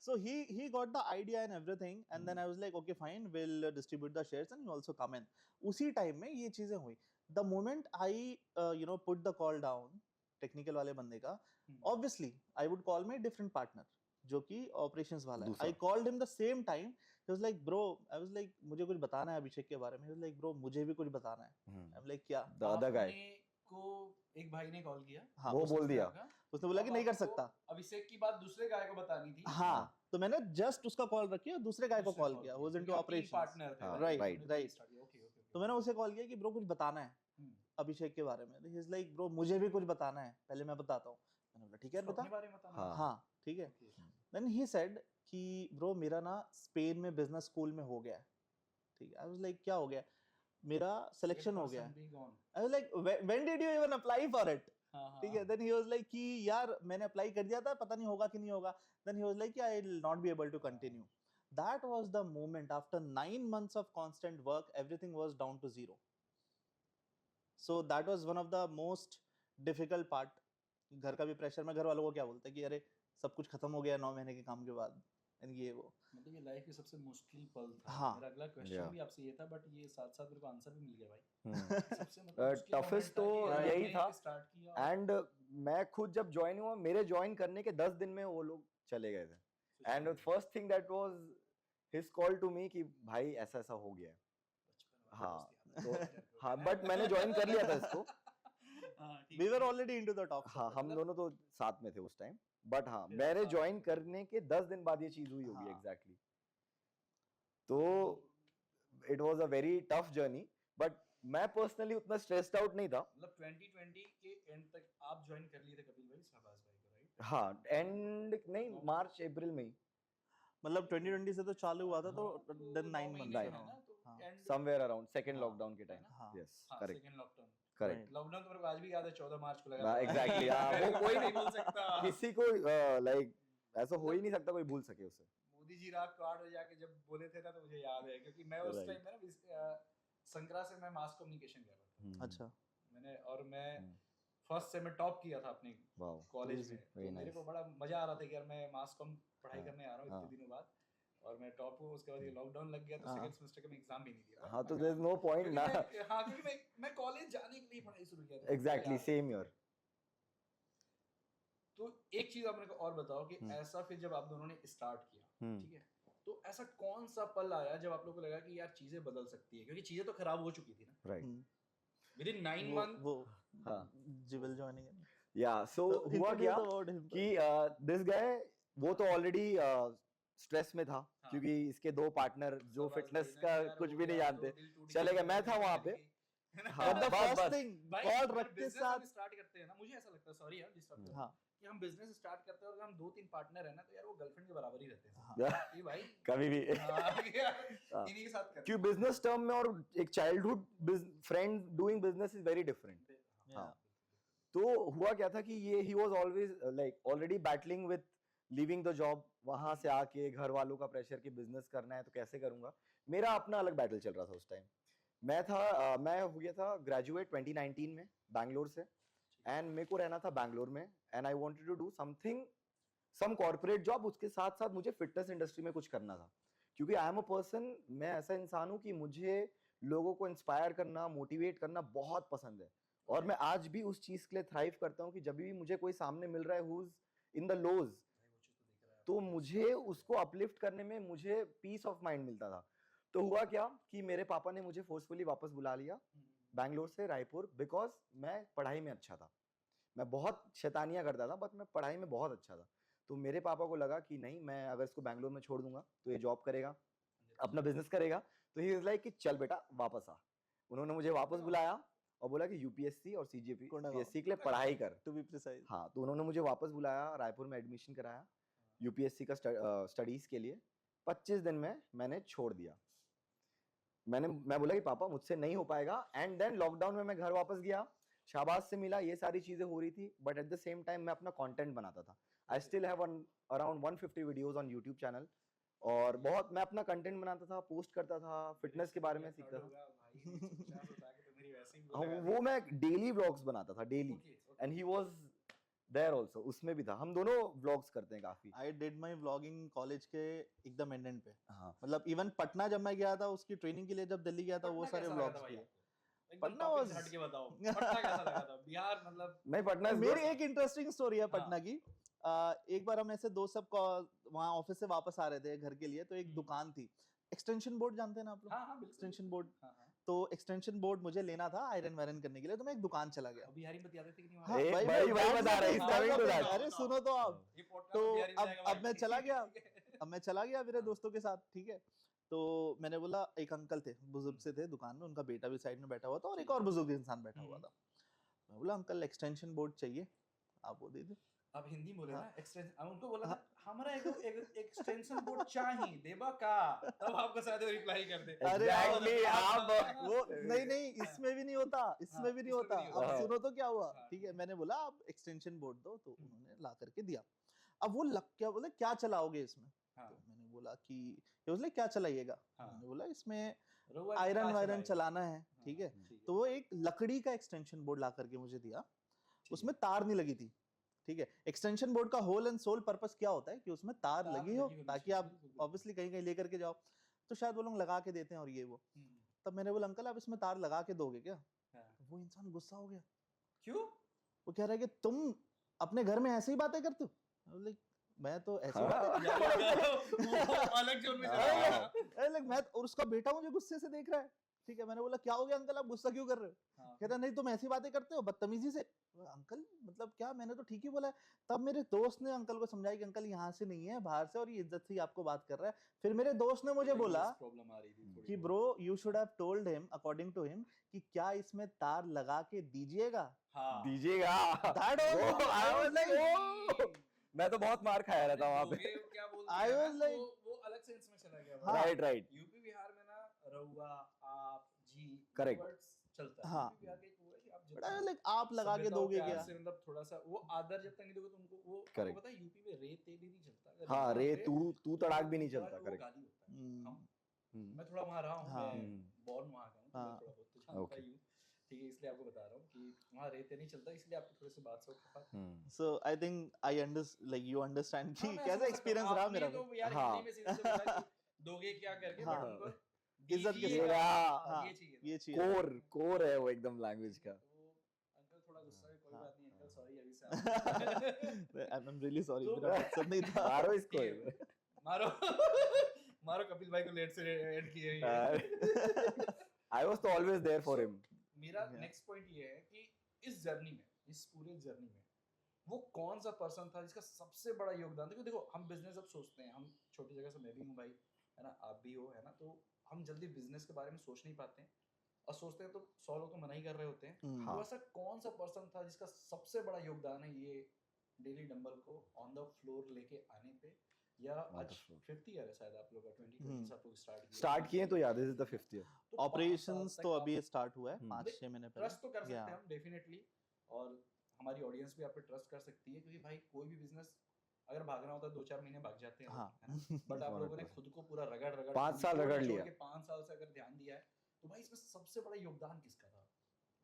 So he got the idea and everything, and then I was like, okay fine, we'll distribute the shares and you also come in. उसी टाइम में ये चीजें हुई। The moment I put the call down, technical वाले बंदे का, obviously I would call my different partner जो कि ऑपरेशंस वाला है। दूसरा। I called him the same time. He was like, bro, I was like, मुझे कुछ बताना है अभिषेक के बारे में। He was like, bro, मुझे भी कुछ बताना है। I'm like, क्या? द अदर गाय को एक भाई ने कॉल किया, हाँ, वो उसने बोल दिया। उसने बोला कि नहीं कर आपको सकता। अभिषेक की बात दूसरे गाय को बतानी थी। हाँ, तो मैंने जस्ट उसका कॉल रखी और दूसरे गाय को दूसरे कॉल call किया, किया, was into क्योंकि आप team operations. partner थे, हाँ, right, उन्होंने right. start किया, okay, okay, okay. तो मैंने उसे कॉल किया कि ब्रो कुछ बताना है अभिषेक के बारे में। ही इज लाइक, ब्रो मुझे भी कुछ बताना है, पहले मैं बताता हूँ। मैंने बोला ठीक है उसको बता। अपने बारे में बताना हाँ। हाँ ठीक है। Okay. देन ही सेड कि ब्रो मेरा ना स्पेन में बिजनेस स्कूल में हो गया है, ठीक है। आई वाज लाइक क्या हो गया? मेरा सिलेक्शन हो गया Person है। be gone. I was like when did you even apply for it? हाँ, हाँ, ठीक है। देन ही वाज लाइक कि यार मैंने अप्लाई कर दिया था, पता नहीं होगा कि नहीं होगा। Then he was like I will not be able to continue. That was the moment after 9 months of constant work, everything was down to zero. So that was one of the most difficult part. घर का भी pressure, मैं घर वालों को क्या बोलता है कि अरे सब कुछ खत्म हो गया 9 महीने के काम के बाद, ये वो। मतलब ये लाइफ की सबसे मुश्किल पल था। हाँ। मेरा अगला क्वेश्चन Yeah. भी आपसे ये था, बट ये साथ साथ मेरे को आंसर भी मिल गया भाई। सबसे toughest तो यही था। स्टार्ट किया एंड मैं खुद जब ज्वाइन हुआ, मेरे ज्वाइन करने के 10 दिन में वो लोग चले गए थे। And first thing that was his call to me कि भाई ऐसा ऐसा हो गया है। हाँ, तो हाँ, बट मैंने ज्वाइन कर लिया था इसको। We were already into the talks. हाँ, हम दोनों तो साथ में थे उस टाइम। बट हाँ, फिर मेरे साथ ज्वाइन करने के 10 दिन बाद ये चीज हुई होगी हाँ। एग्जैक्टली। तो it was a very tough journey, but मैं पर्सनली उतना स्ट्रेस्ड आउट नहीं था। मतलब 2020 के एंड तक आप ज्वाइन कर लिए थे कपिल भाई शहबाज भाई को, राइट? हाँ, एंड नहीं, मार्च अप्रैल में ही, मतलब 2020 से तो चालू हुआ था, तो देन 9 महीने मंथ्स है Nine. ना, तो हाँ। end- समवेयर अराउंड सेकंड हाँ, लॉकडाउन के है टाइम। ना? हाँ यस, हाँ, correct, second lockdown. Correct, lockdown तो मेरे को आज भी याद है, 14 मार्च को लगा था। एग्जैक्टली। हाँ, वो कोई नहीं भूल सकता। किसी को लाइक ऐसा हो ही नहीं सकता कोई भूल सके उसे। मोदी जी रात को 8 बजे आके जब बोले थे ना, तो मुझे याद है, क्योंकि मैं उस Right. टाइम में ना संक्रा से मैं मास कम्युनिकेशन कर रहा था। अच्छा, मैंने और मैं हम्म। फर्स्ट से मैं टॉप किया था अपने वाओ, कॉलेज Crazy. में, तो Very मेरे nice. को बड़ा मजा आ रहा था कि यार मैं मास कॉम पढ़ाई हाँ, करने आ रहा हूँ हाँ। इतने दिनों बाद, और मैं टॉप हूँ। उसके बाद ये लॉकडाउन लग गया, तो हाँ। सेकंड सेमेस्टर का मैं एग्जाम भी नहीं दिया। हाँ, तो देयर इज नो पॉइंट ना। हाँ, क्योंकि मैं कॉलेज जाने के लिए पढ़ाई शुरू किया था। एग्जैक्टली यार, सेम ईयर। तो एक चीज आप मेरे को और बताओ कि हम्म। ऐसा फिर जब आप दोनों ने स्टार्ट किया, हम्म। ठीक है, तो ऐसा कौन सा पल आया जब आप लोगों को लगा कि यार चीजें बदल सकती है, क्योंकि चीजें तो खराब हो चुकी थी ना राइट। विद इन 9 वो मंथ। वो हाँ। जिबल जॉइनिंग है। या सो तो हुआ introduce क्या about him. कि दिस गाय, वो तो ऑलरेडी स्ट्रेस में था, हाँ। क्योंकि इसके दो पार्टनर जो शहबाज फिटनेस भाई का ने यार कुछ वो भी नहीं यार जानते, तो दिल टूट चले गया, गए, मैं था वहाँ पे। हाँ, But the बस first बस thing, भाई कॉल अगर रख के बिजनेस साथ हम स्टार्ट करते हैं ना, मुझे ऐसा लगता है, सॉरी यार डिस्टर्ब कर, हाँ कि हम बिजनेस स्टार्ट करते हैं और अगर हम 2-3 पार्टनर है ना, तो यार वो गर्लफ्रेंड के बराबर ही रहते हैं। हाँ कि भाई कभी भी हाँ, कि यार हाँ। इन्हीं के साथ करते क्यों बिजनेस टर्म में और एक childhood friend doing business is very different. हैं। yeah. तो हुआ क्या था कि ये he was always like already battling with leaving the job, वहां से आके घर वालों का प्रेशर कि बिजनेस करना है तो कैसे करूंगा। मेरा अपना अलग बैटल चल रहा था उस टाइम। मैं हो गया था ग्रेजुएट 2019 में बैंगलोर से, एंड मेरे को रहना था बैंगलोर में, and I wanted to do something, some corporate job. उसके साथ साथ मुझे फिटनेस इंडस्ट्री में कुछ करना था, क्योंकि आई एम अ पर्सन, मैं ऐसा इंसान हूं कि मुझे लोगों को इंस्पायर करना, मोटिवेट करना बहुत पसंद है, और मैं आज भी उस चीज के लिए थ्राइव करता हूं कि जब भी मुझे कोई सामने मिल रहा है who is in the lows, भाई वो चीज तो दिख रहा है तो आपको। मुझे उसको अपलिफ्ट करने में मुझे पीस ऑफ माइंड मिलता था। तो हुआ क्या कि मेरे पापा ने मुझे फोर्सफुली वापस बुला लिया बैंगलोर से रायपुर, बिकॉज मैं पढ़ाई में अच्छा था। मैं बहुत शैतानियां करता था, बट मैं पढ़ाई में बहुत अच्छा था। तो मेरे पापा को लगा कि नहीं, मैं अगर इसको बैंगलोर में छोड़ दूंगा तो ये जॉब करेगा, अपना बिजनेस करेगा, तो ही इज लाइक कि चल बेटा वापस आ। उन्होंने मुझे वापस बुलाया और बोला कि यूपीएससी और सीजीपी कोंडागांव। पीएससी के लिए पढ़ाई कर। To be precise. हाँ, तो उन्होंने मुझे वापस बुलाया, रायपुर में एडमिशन कराया यूपीएससी का स्टडीज के लिए। 25 दिन में मैंने छोड़ दिया। मैं बोला कि पापा मुझसे नहीं हो पाएगा, एंड देन लॉकडाउन में मैं घर वापस गया, शाहबाज से मिला, ये सारी चीजें हो रही थी, but at the same time मैं अपना कंटेंट बनाता था। I still have around 150 videos on YouTube channel, और बहुत मैं अपना कंटेंट बनाता था, पोस्ट करता था, फिटनेस के बारे में सीखता था। हाँ, वो मैं डेली व्लॉग्स बनाता था, daily, and he was there also, उसमें भी था। हम दोनों व्लॉग्स करते हैं काफी। I did my vlogging college के एकदम एंड पे, हाँ, मतलब इवन पटना जब मैं गया था उसकी ट्रेनिंग के लिए, जब दिल्ली गया था, वो सारे व्लॉग्स किए। पटना was- हट के बताओ, पटना कैसा लगा था? बिहार मतलब नहीं, पटना is मेरी good. एक इंटरेस्टिंग स्टोरी है हाँ। पटना की। एक बार हम ऐसे दोस्त सब वहाँ ऑफिस से वापस आ रहे थे घर के लिए, तो एक दुकान थी, एक्सटेंशन बोर्ड जानते हैं ना आप लोग? हाँ हाँ बिल्कुल। Extension board. हाँ, हाँ। तो एक्सटेंशन बोर्ड मुझे लेना था आयरन वायरन करने के लिए, तो मैं एक दुकान चला गया। बिहारी में बताते थे कि नहीं हाँ, एक भाई, भाई मैं वही बात बता रहा है, कर he's रहा हूँ, coming to बात that. अरे सुनो तो आप। ये podcast तो में बिहारी में जाएगा अब मैं भाई। चला गया, अब मैं चला गया मेरे दोस्तों के साथ, ठीक है। तो मैंने बोला, एक अंकल थे, बुजुर्ग से थे दुकान में, उनका बेटा भी साइड में बैठा हुआ था और एक और बुजुर्ग इंसान बैठा हुआ था। मैं बोला अंकल एक्सटेंशन बोर्ड चाहिए, आप वो दे दो। आप हिंदी बोले हाँ। ना, एक्सटेंशन, उनको बोला था हमारा एक एक्सटेंशन बोर्ड चाहिए, देबा का, तब आपको शायद रिप्लाई कर दे। अरे Exactly, आप वो नहीं इसमें भी नहीं होता, इसमें भी नहीं इसमें होता। भी नहीं होता। अब सुनो तो क्या हुआ, हाँ। ठीक है, मैंने बोला आप एक्सटेंशन बोर्ड दो, तो उन्होंने ला करके दिया। अब वो क्या बोले, क्या चलाओगे इसमें? हाँ। तो मैंने बोला कि ये बोले क्या चलाइएगा? हाँ। मैंने बोला इसमें रोवर आयरन क्या वायरन चलाएगा? चलाना है, ठीक है। ठीक है। तो वो एक लकड़ी का एक्सटेंशन बोर्ड ला करके मुझे दिया, उसमें तार नहीं लगी थी, ठीक है। एक्सटेंशन बोर्ड का होल एंड सोल पर्पस क्या होता है कि उसमें तार लगी हो, होनी ताकि चाहिए, आप बिल्कुल, बिल्कुल। ऑब्वियसली कहीं कहीं लेकर के जाओ, तो शायद वो लोग लगा के देते हैं और ये वो। हम्म, तब मैंने बोला अंकल आप इसमें तार लगा के दोगे क्या? हाँ। तो वो इंसान गुस्सा हो गया, क्यों? वो कह रहा है कि तुम अपने घर में ऐसे ही बातें करते हो। लाइक मैं तो ऐसे ही हाँ। बातें वो अलग जोन में चला हाँ। गया। लाइक मैं, और उसका बेटा मुझे गुस्से से देख रहा है, ठीक है, मैंने बोला क्या हो गया अंकल, आप गुस्सा क्यों कर रहे हो? हाँ। कहता नहीं तुम ऐसी बातें करते हो बदतमीजी से। अंकल मतलब क्या, मैंने तो ठीक ही बोला है। तब मेरे दोस्त ने अंकल को समझाया कि अंकल यहाँ से नहीं है, बाहर से, और ये इज्जत से ही आपको बात कर रहा है। फिर मेरे दोस्त ने मुझे बोला प्रॉब्लम आ रही थी थोड़ी कि बहुत। Bro you should have told him according to him कि क्या इसमें तार लगा के दीजिएगा। हाँ दीजिएगा। That was- Oh, I was like, oh! मैं तो बहुत मार खाया रहता वहाँ पे। दोगे क्या बोलते I हैं was ना, like- वो अलग सेंस में चला गया। हाँ। Right right. यूपी बिहार में ना रहुआ, आप, जी, Correct. words चलता है। हाँ। यूपी बिहार का एक वो है कि आप बट आई लाइक आप लगा के दोगे क्या? से मतलब थोड़ा सा वो आदर जब तक नहीं दोगे तो उनको वो आपको Correct. पता है यूपी में रे ते भी नहीं चलता। अगर हाँ वहाँ रे पे तू तड़ाक भी नहीं थोड़ा चलता। वो करेक्ट। गाली होता है। हम्म, हम- मैं थोड़ा वहाँ रहा हूँ, हाँ। मैं born वहाँ का हूँ, तो मैं हाँ। थोड़ा बहुत तो जानता Okay. ही हूँ। ठीक है, इसलिए आपको बता रहा हूँ कि वहाँ रे ते नहीं चलता, इसलिए आपको थोड़े से बात से खफा। So I think I understand, like you understand कि हाँ, मैं कैसा समझ सकता हूँ। एक्सपीरियंस रहा आपने मेरा। तो यार हाँ। हिंदी में सीधे से बोला कि दोगे क्या करके, हाँ। बट उनको इज्जत के दीजिएगा, साथ। हाँ, ये चाहिए था। ये चीज कोर है वो एकदम लैंग्वेज का। तो अंकल थोड़ा गुस्सा है, कोई हाँ। बात नहीं अंकल, सॉरी अभी से आप- I'm really sorry, तो- मेरा मकसद नहीं था। मारो इसको। ठीक है। मारो मारो कपिल भाई को लेट से ऐड किए हैं ये। आई वाज तो ऑलवेज देयर फॉर हिम। मेरा Yeah. नेक्स्ट पॉइंट ये है कि इस जर्नी में, इस पूरे जर्नी में वो कौन सा पर्सन था जिसका सबसे बड़ा योगदान था? क्योंकि देखो हम बिजनेस अब सोचते हैं, हम छोटी जगह से, मैं भी हूँ भाई, है ना, आप भी हो, है ना, तो हम जल्दी बिजनेस के बारे में सोच नहीं पाते हैं, और सोचते हैं तो 100 लोग तो मना ही कर रहे होते हैं। हम्म, तो ऐसा कौन सा पर्सन था जिसका सबसे बड़ा योगदान है ये डेली डंबल को ऑन द फ्लोर लेके आने पे? या On the आज floor. 5th ईयर है शायद आप लोग का, 2020 से आप लोग स्टार्ट किए तो याद है, this is the 5th year. तो 5 ऑपरेशंस साल तो तक अभी आप स्टार्ट हुआ है हम्म। 5-6 महीने पहले। ट्रस्ट तो कर सकते Yeah. हैं हम डेफिनेटली, और हमारी ऑडियंस भी आप पे ट्रस्ट कर सकती है, क्योंकि भाई कोई भी बिजनेस अगर भागना होता है 2-4 महीने भाग जाते हैं, हाँ। है ना, बट आप लोगों ने 100%. खुद को पूरा रगड़ 5 साल रगड़ लिया। 5 साल से अगर ध्यान दिया है, तो भाई इसमें सबसे बड़ा योगदान किसका था?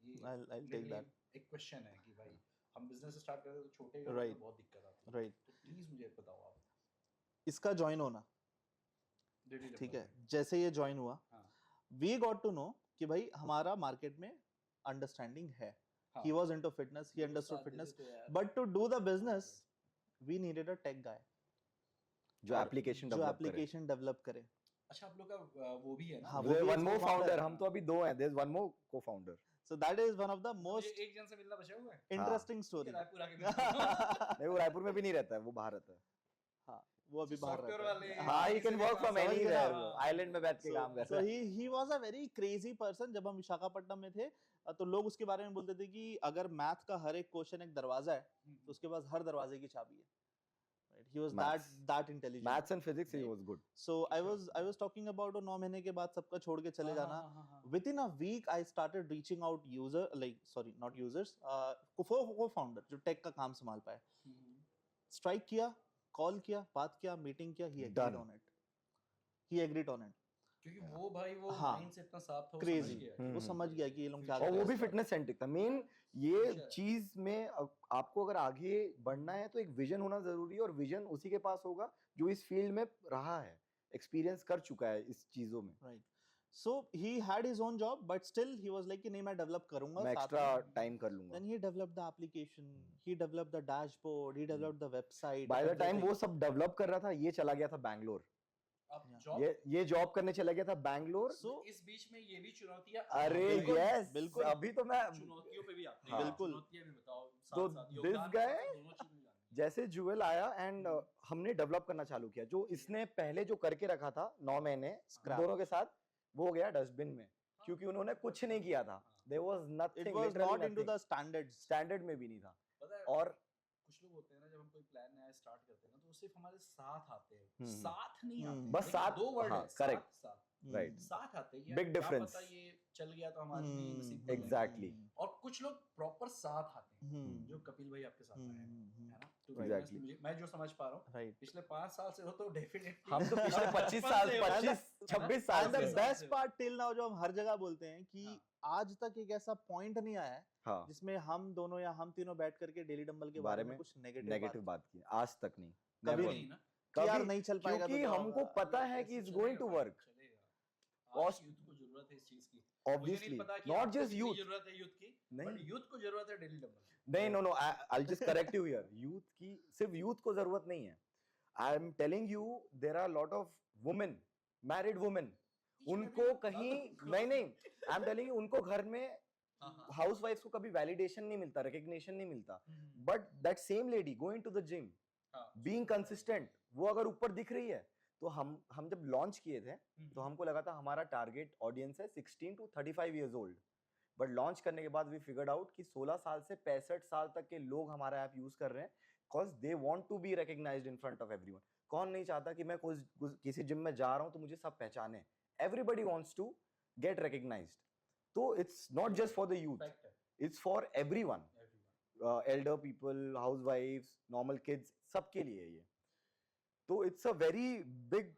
ये I'll take literally that. एक क्वेश्चन है कि भाई हम बिजनेस स्टार्ट करते तो छोटे Right. बहुत दिक्कत आती है, राइट, तो प्लीज मुझे बताओ आप। इसका ज्वाइन होना, Daily ठीक Double है, में। जैसे ये ज्वाइन हुआ हाँ। वी गॉट टू नो कि भाई हमारा मार्केट में अंडरस्टैंडिंग है। हाँ। He was into fitness, he वो अंडरस्टूड साथ फिटनेस, देते तो यार। But to do the business we needed a tech guy जो एप्लीकेशन जो डेवलप करे। एप्लीकेशन डेवलप करे। अच्छा आप लोग का वो भी है ना? हाँ, वो भी वन एक मोर co-founder फाउंडर, है। हम तो अभी 2 हैं, there is one more cofounder. So that is one of the मुझे मोस्ट एक जन से मिलना बचा हुआ है, इंटरेस्टिंग स्टोरी। रायपुर आके मिलना। नहीं वो रायपुर में भी नहीं रहता है, वो बाहर रहता है। हाँ, वो अभी बाहर सॉफ्टवेयर रहता वाले है। हाँ, ही कैन वर्क फ्रॉम समझ गए एनीवेयर, ना? आइलैंड में बैठ के काम कर सो रहा है। He was a very crazy person. जब हम विशाखापट्टनम में थे तो लोग उसके बारे में बोलते थे कि अगर मैथ का हर एक क्वेश्चन एक दरवाजा है तो उसके पास हर दरवाजे की चाबी है। Right? He was Maths. that intelligent. Maths and physics he was good. So I was talking about 9 महीने के बाद सबका छोड़ के चले जाना। हाँ। Within a week I started reaching out not users, co-founder जो टेक का काम संभाल पाए। स्ट्राइक किया, कॉल किया, बात किया, मीटिंग किया, he agreed Done. on it. He agreed on it. क्योंकि वो भाई वो हाँ। माइंड से इतना साफ था, वो Crazy. समझ गया। हम्म, वो समझ गया कि ये लोग क्या और कर वो रहे भी हैं। फिटनेस सेंट्रिक था। मेन ये अच्छा। चीज में आपको अगर आगे बढ़ना है तो एक विजन होना जरूरी है, और विजन उसी के पास होगा जो इस फील्ड में रहा है, एक्सपीरियंस कर चुका है इस चीजों में। Right. So he had his own job, but still he was like कि नहीं मैं डेवलप करूंगा मैं साथ एक्स्ट्रा में। टाइम कर लूंगा। Then he developed the application, he developed the dashboard, he developed the website. By the time everything. वो सब डेवलप कर रहा था, ये चला गया था बैंगलोर। अब Yeah. जॉब ये जॉब करने चला गया था बैंगलोर। So इस बीच में ये भी चुनौतियां अरे बिल्कुल, यस, बिल्कुल। अभी तो मैं चुनौतियों पे भी आते हाँ। हैं। बिल्कुल। चुनौतियां भी बताओ तो साथ-साथ, this योगदान के guy- साथ-साथ दोनों चीजें जाननी है। जैसे जुएल आया एंड हमने डेवलप करना चालू किया, जो इसने पहले जो करके रखा था 9 महीने Scrap. दोनों के साथ, वो हो गया डस्टबिन में, क्योंकि उन्होंने कुछ नहीं किया था। There was it nothing, was not into the standards. Standard में भी नहीं था। पता है और कुछ लोग होते हैं ना, जब हम कोई प्लान नया स्टार्ट करते हैं ना, तो वो सिर्फ हमारे साथ आते हैं, हम्म। साथ नहीं हम्म। आते। बस देखिए, साथ- 2 वर्ड हाँ, है, correct. साथ राइट, साथ आते हैं। Big difference. क्या पता ये चल गया तो हमारे भी नसीब में Exactly. नहीं। और कुछ लोग प्रॉपर साथ आते हैं, हम्म। जो कपिल भाई आपके साथ आए हैं, है ना? To be Exactly. honest, मैं जो समझ पा रहा हूँ Right. पिछले 5 साल से हो तो डेफिनेटली हम तो पिछले 25 साल, 25-26 साल And the से। best part till now जो हम हर जगह बोलते हैं कि हाँ। आज तक एक ऐसा पॉइंट नहीं आया है हाँ, जिसमें हम दोनों या हम तीनों बैठ करके डेली डंबल के बारे में कुछ नेगेटिव नेगेटिव बात की आज तक नहीं, कभी Never. नहीं। ना कि यार कभी, नहीं चल पाएगा क्योंकि तो क्या हमको होगा? पता है कि इट्स गोइंग टू वर्क। चलेगा। Cost- आज यूथ को जरूरत है इस चीज की। मुझे ऑब्वियसली नहीं पता कि नॉट आपको जस्ट कितनी यूथ। जरूरत है यूथ की, नहीं। बट यूथ को जरूरत है डेली डंबल की। नहीं, no no, I will just correct you here. Youth की सिर्फ यूथ को जरूरत नहीं है। I am telling you there are lot of women, married women उनको कहीं नहीं आई एम टेलिंग यू, उनको घर में हाउस वाइफ्स को कभी वैलिडेशन नहीं मिलता, रिकग्निशन नहीं मिलता, but that same lady going to the gym, being consistent, वो अगर ऊपर दिख रही है। तो हम जब लॉन्च किए थे तो हमको लगा था हमारा टारगेट ऑडियंस है 16 to 35 years old, but launch करने के बाद वी फिगर्ड आउट कि 16 साल से 65 साल तक के लोग हमारा ऐप यूज कर रहे हैं, because they want to be recognised in front of everyone. कौन नहीं चाहता कि मैं किसी जिम में जा रहा हूं तो मुझे सब पहचाने, everybody wants to get recognised. तो it's not just for the youth, it's for everyone, elder people, हाउसवाइफ्स, नॉर्मल किड्स, सबके लिए ये। तो it's a very big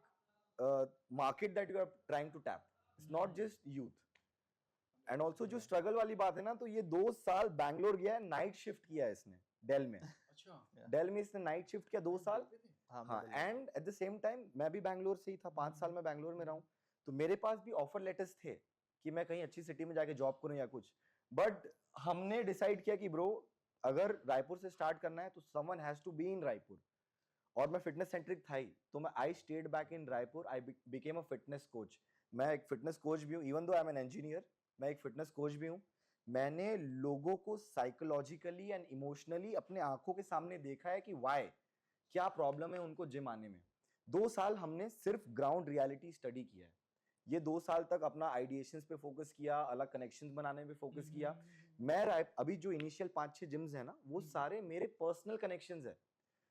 market that you are trying to tap, it's not just youth. And also जो struggle वाली बात है ना, तो ये 2 साल बैंगलोर गया है, नाइट शिफ्ट किया है इसने डेल में। अच्छा, डेल में इसने नाइट शिफ्ट किया 2 साल। हाँ हाँ, and at the same time मैं भी बैंगलोर से ही था, 5 साल मैं बैंगलोर में रहा हूँ, तो मेरे पास भी ऑफर लेटर्स थे कि मैं कहीं अच्छी सिटी में जाके जॉब करूँ या कुछ, बट हमने डिसाइड किया कि ब्रो अगर रायपुर से स्टार्ट करना है तो someone has to be in Raipur, और मैं फिटनेस सेंट्रिक था ही, तो मैं I stayed back in Raipur, I became a fitness coach. मैं एक फिटनेस कोच भी हूँ, even though I am an engineer, मैं एक फिटनेस कोच भी हूँ। मैंने लोगों को साइकोलॉजिकली एंड इमोशनली अपने आंखों के सामने देखा है कि वाई, क्या प्रॉब्लम है उनको जिम आने में। 2 साल हमने सिर्फ ग्राउंड रियलिटी स्टडी किया है। ये 2 साल तक अपना आइडिएशंस पे फोकस किया, अलग कनेक्शंस बनाने पे फोकस किया। मैं अभी जो इनिशियल 5-6 जिम्स है ना, वो सारे मेरे पर्सनल कनेक्शंस है।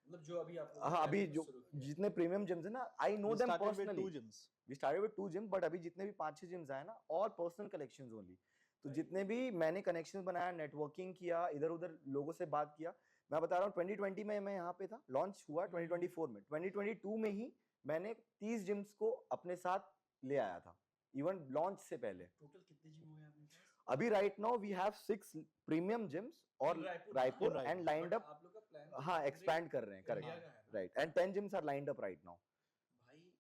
मतलब जो अभी आप हाँ, अभी जो जितने प्रीमियम जिम्स है ना, I know them personally. 2 gyms. We started with 2 gym, but अभी जितने भी 5-6 जिम्स आए ना, और पर्सनल कनेक्शंस ओनली। तो जितने भी मैंने कनेक्शंस बनाया, नेटवर्किंग किया, इधर उधर लोगों से बात किया, मैं बता रहा हूँ 2020 में मैं यहाँ पे था, लॉन्च हुआ 2024 में, 2022 में ही मैंने 30 जिम्स को अपने साथ ले आया था, इवन लॉन्च से पहले। टोटल कितने जिम हुए आपके पास? अभी right now we have 6 premium gyms और रायपुर एंड लाइंड अप, आप लोग का प्लान हाँ एक्सपैंड कर रहे हैं, correct, right, and 10 gyms are lined up right now. भाई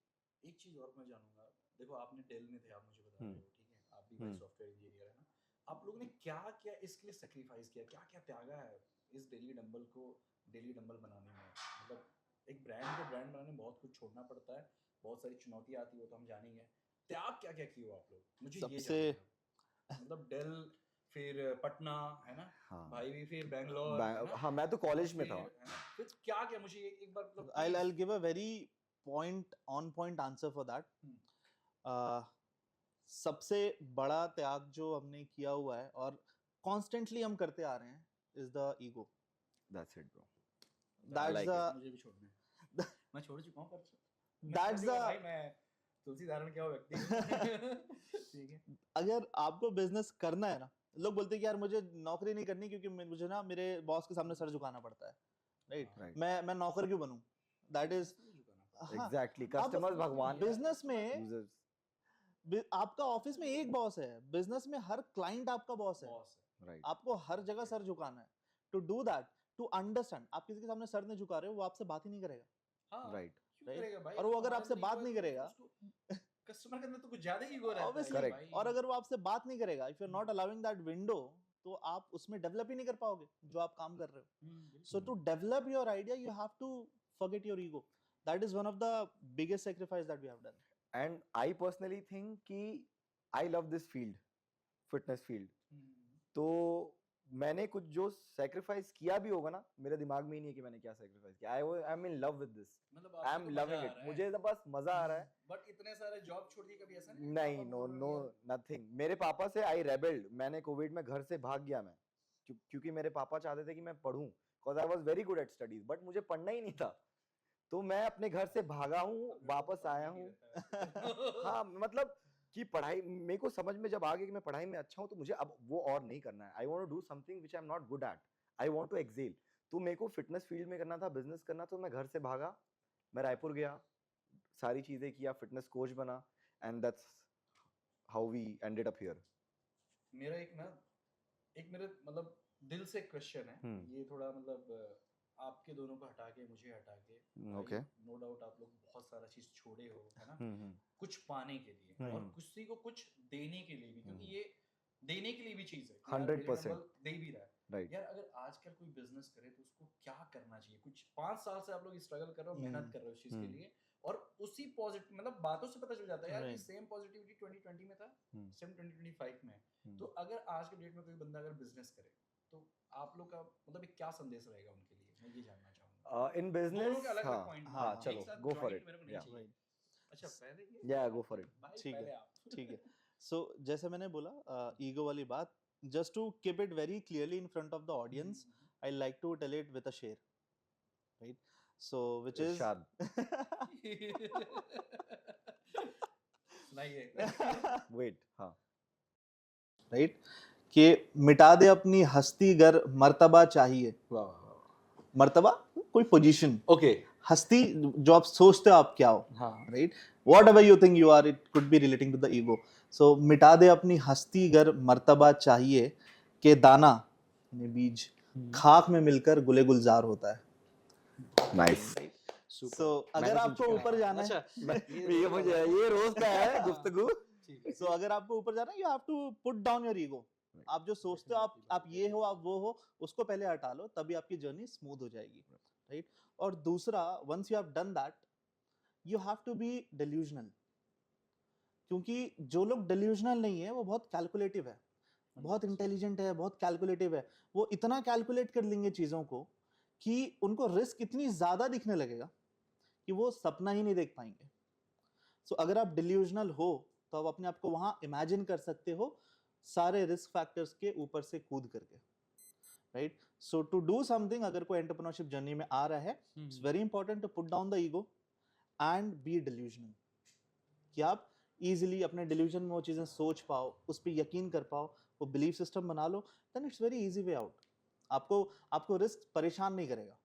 एक चीज और मैं जानूंगा, देखो आपने डेल में थे, आप मुझे बता रहे हो, ठीक है, आप भी भाई सॉफ्टवेयर इंजीनियर है ना, आप लोगों ने क्या क्या इसके लिए सेक्रीफाइस किया, क्या क्या त्यागा है इस डेली डंबल को डेली डंबल बनाने में? मतलब एक ब्रांड को ब्रांड बनाने में बहुत कुछ छोड़ना पड़ता है, बहुत सारी चुनौतियां आती है, वो तो हम जानेंगे। त्याग क्या क्या किए हो आप लोग, मुझे ये सबसे जानना है। मतलब डेल, फिर पटना है ना, हाँ, भाई भी फिर बैंगलोर है ना, हाँ मैं तो कॉलेज में था। है ना? फिर क्या क्या मुझे एक बार मतलब I'll give a very on point answer for that. सबसे बड़ा त्याग जो हमने किया हुआ है और कॉन्स्टेंटली हम करते आ रहे हैं is the ego. That's it, bro. That's like the मुझे भी छोड़ना है, मैं छोड़ चुका हूँ पर that's भाई the मैं तुलसी धारण क्या व्यक्ति हूँ। ठीक है, अगर आपको बिजनेस करना है ना, लोग बोलते हैं कि यार मुझे नौकरी नहीं करनी क्योंकि मुझे ना मेरे बॉस के सामने सर झुकाना पड़ता है, राइट? Right. मैं नौकर क्यों बनूं? That is Exactly. Customers भगवान हैं, बिजनेस में users. आपका ऑफिस में एक बॉस है, बिजनेस में हर क्लाइंट आपका बॉस है. बॉस है, Right. आपको हर जगह सर झुकाना है. To do that, to understand, आप किसी के सामने सर नहीं झुका रहे हो, वो आपसे बात ही नहीं करेगा. हाँ, Right. क्यों Right. करेगा भाई? और वो अगर तुम्हारे आपसे अंदर बात ego नहीं है तो करेगा, उसको कस्टमर के अंदर तो कुछ ज्यादा ही ईगो रहता है Obviously. Correct. भाई। और अगर वो आपसे बात नहीं करेगा, if you are not allowing that window, तो आप उसमें डेवलप ही नहीं कर पाओगे जो आप काम कर रहे हो. बिल्कुल। So to develop your idea, you have to forget your ego. That is one of the biggest sacrifice that we have done. And I personally think कि I love this field, fitness field. तो मैंने कुछ जो sacrifice किया भी होगा ना, मेरे दिमाग में ही नहीं है कि मैंने क्या सेक्रीफाइस किया. I am in love with this, मतलब आई एम लविंग इट, मुझे तो बस मजा आ रहा है. बट इतने सारे जॉब छोड़ दिए कभी ऐसा नहीं, नो नथिंग. मेरे पापा से आई रेबेल्ड, मैंने कोविड में घर से भाग गया मैं, क्योंकि मेरे पापा चाहते थे कि मैं पढूं, because I was very good at studies, but मुझे पढ़ना ही नहीं था. तो मैं अपने घर से भागा हूँ, वापस आया हूँ. हाँ, मतलब कि पढ़ाई मेरे को समझ में जब आ गया कि मैं पढ़ाई में अच्छा हूँ, तो मुझे अब वो और नहीं करना है. I want to do something which I am not good at, I want to excel. तो मेरे को फिटनेस फील्ड में करना था, बिजनेस करना, तो मैं घर से भागा, मैं रायपुर गया, सारी चीजें किया, फिटनेस कोच बना, and that's how we ended up here. मेरा एक मेरे मतलब दिल से क्वेश्चन है, ये थोड़ा मतलब आपके दोनों को हटा के मुझे हटा के, ओके, नो डाउट आप लोग बहुत सारा चीज छोड़े हो, है ना, कुछ पाने के लिए और किसी को कुछ देने के लिए भी, क्योंकि ये देने के लिए भी चीज है, 100% दे भी रहा है. राइट. यार अगर आजकल कोई बिजनेस करे तो उसको क्या करना चाहिए? कुछ 5 साल से आप लोग स्ट्रगल कर रहे हो, मेहनत कर रहे हो इस चीज के लिए, और उसी पॉजिटिव मतलब बातों से पता चल जाता है यार कि Right. सेम पॉजिटिविटी 2020 में था, हम्म। सेम 2025 में है। हम्म। तो अगर आज के डेट में कोई बंदा अगर बिजनेस करे तो आप लोग का मतलब एक क्या संदेश रहेगा उनके लिए, मैं ये जानना चाहूंगा। इन दोनों बिजनेस के अलग अलग पॉइंट हाँ हाँ, एक चलो साथ गो फॉर joint इट मेरे को नहीं या चाहिए। Right. अच्छा पहले ये Yeah, go for it. भाई ठीक पहले है, आप ठीक है। सो जैसे मैंने बोला ईगो वाली बात, just to keep it very clearly in front of the audience, I like to tell it with a शेर, राइट? सो व्हिच इज इरशाद सुनाइए। वेट हाँ राइट, कि मिटा दे अपनी हस्ती गर मर्तबा चाहिए। मर्तबा कोई पोजीशन, ओके हस्ती जो आप सोचते हो आप क्या हो, हाँ right? Whatever you think you are, it could be relating to the ego. So मिटा दे अपनी हस्ती गर मर्तबा चाहिए, के दाना यानी बीज खाक में मिलकर गुले गुलजार होता है। नाइस सो अगर आपको ऊपर जाना है, अच्छा ये मुझे ये रोज का है गुफ्तगू ठीक है सो अगर आपको ऊपर जाना है, you have to put down your ego. आप जो सोचते हो आप ये हो, आप वो हो, उसको पहले हटा लो, तभी आपकी जर्नी स्मूथ हो जाएगी, राइट? और दूसरा, once you have done that, you have to be delusional. क्योंकि जो लोग डिल्यूजनल नहीं है वो बहुत कैलकुलेटिव है, बहुत इंटेलिजेंट है, बहुत कैलकुलेटिव है। वो इतना कैलकुलेट कर लेंगे चीजों को कि उनको रिस्क इतनी ज्यादा दिखने लगेगा कि वो सपना ही नहीं देख पाएंगे। सो अगर आप डिल्यूजनल हो तो आप अपने आप को वहां इमेजिन कर सकते हो सारे रिस्क फैक्टर्स के ऊपर से कूद करके, right? So to do something, अगर कोई एंटरप्रेन्योरशिप जर्नी में आ रहा है, it's very important to put down the ego and be delusional, कि आप इजीली अपने डिल्यूजन में वो चीजें सोच पाओ, उस पर यकीन कर पाओ, वो बिलीफ सिस्टम बना लो, then it's very easy way out. आपको रिस्क परेशान नहीं करेगा।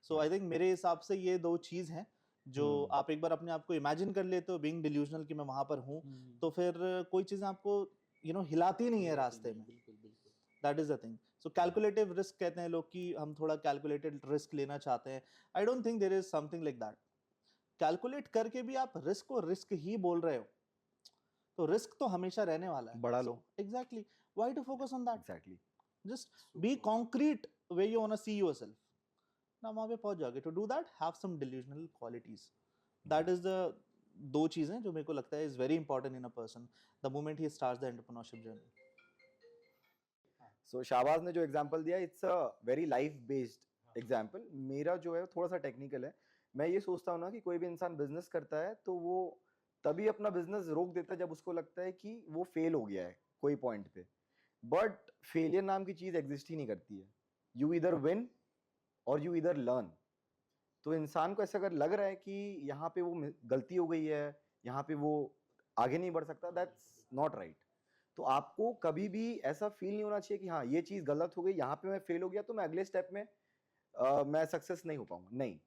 सो आई थिंक मेरे हिसाब से ये दो चीज हैं जो आप एक बार अपने आप को इमेजिन कर लेते हो बीइंग डिल्यूजनल कि मैं वहां पर हूँ, तो फिर कोई चीजें आपको हिलाती नहीं है रास्ते में। That is the thing. So calculative risk कहते हैं लोग कि हम थोड़ा कैलकुलेटेड रिस्क लेना चाहते हैं। I don't think there is something like that. Calculate करके भी आप रिस्क को रिस्क ही बोल रहे हो, तो रिस्क तो हमेशा रहने वाला है। बढ़ा लो। Exactly, why to focus on that? Exactly just be concrete way you want to see yourself. ना वहां पे पहुंच जाओगे। To do that, have some delusional qualities. That is the दो चीजें जो मेरे को लगता है is very important in a person the moment ही starts the entrepreneurship journey. So Shahbaz ने जो एग्जांपल दिया, it's a very life based example. मेरा जो है थोड़ा सा टेक्निकल है। मैं ये सोचता हूँ ना कि कोई भी इंसान बिजनेस करता है तो वो तभी अपना बिजनेस रोक देता है जब उसको लगता है कि वो फेल हो गया है कोई पॉइंट पे। बट फेलियर नाम की चीज एग्जिस्ट ही नहीं करती है। यू इधर विन और यू इधर लर्न। तो इंसान को ऐसा अगर लग रहा है कि यहाँ पे वो गलती हो गई है, यहाँ पे वो आगे नहीं बढ़ सकता, दैट्स नॉट राइट। तो आपको कभी भी ऐसा फील नहीं होना चाहिए कि हाँ ये चीज गलत हो गई, यहाँ पे मैं फेल हो गया तो मैं अगले स्टेप में मैं सक्सेस नहीं हो पाऊंगा, नहीं।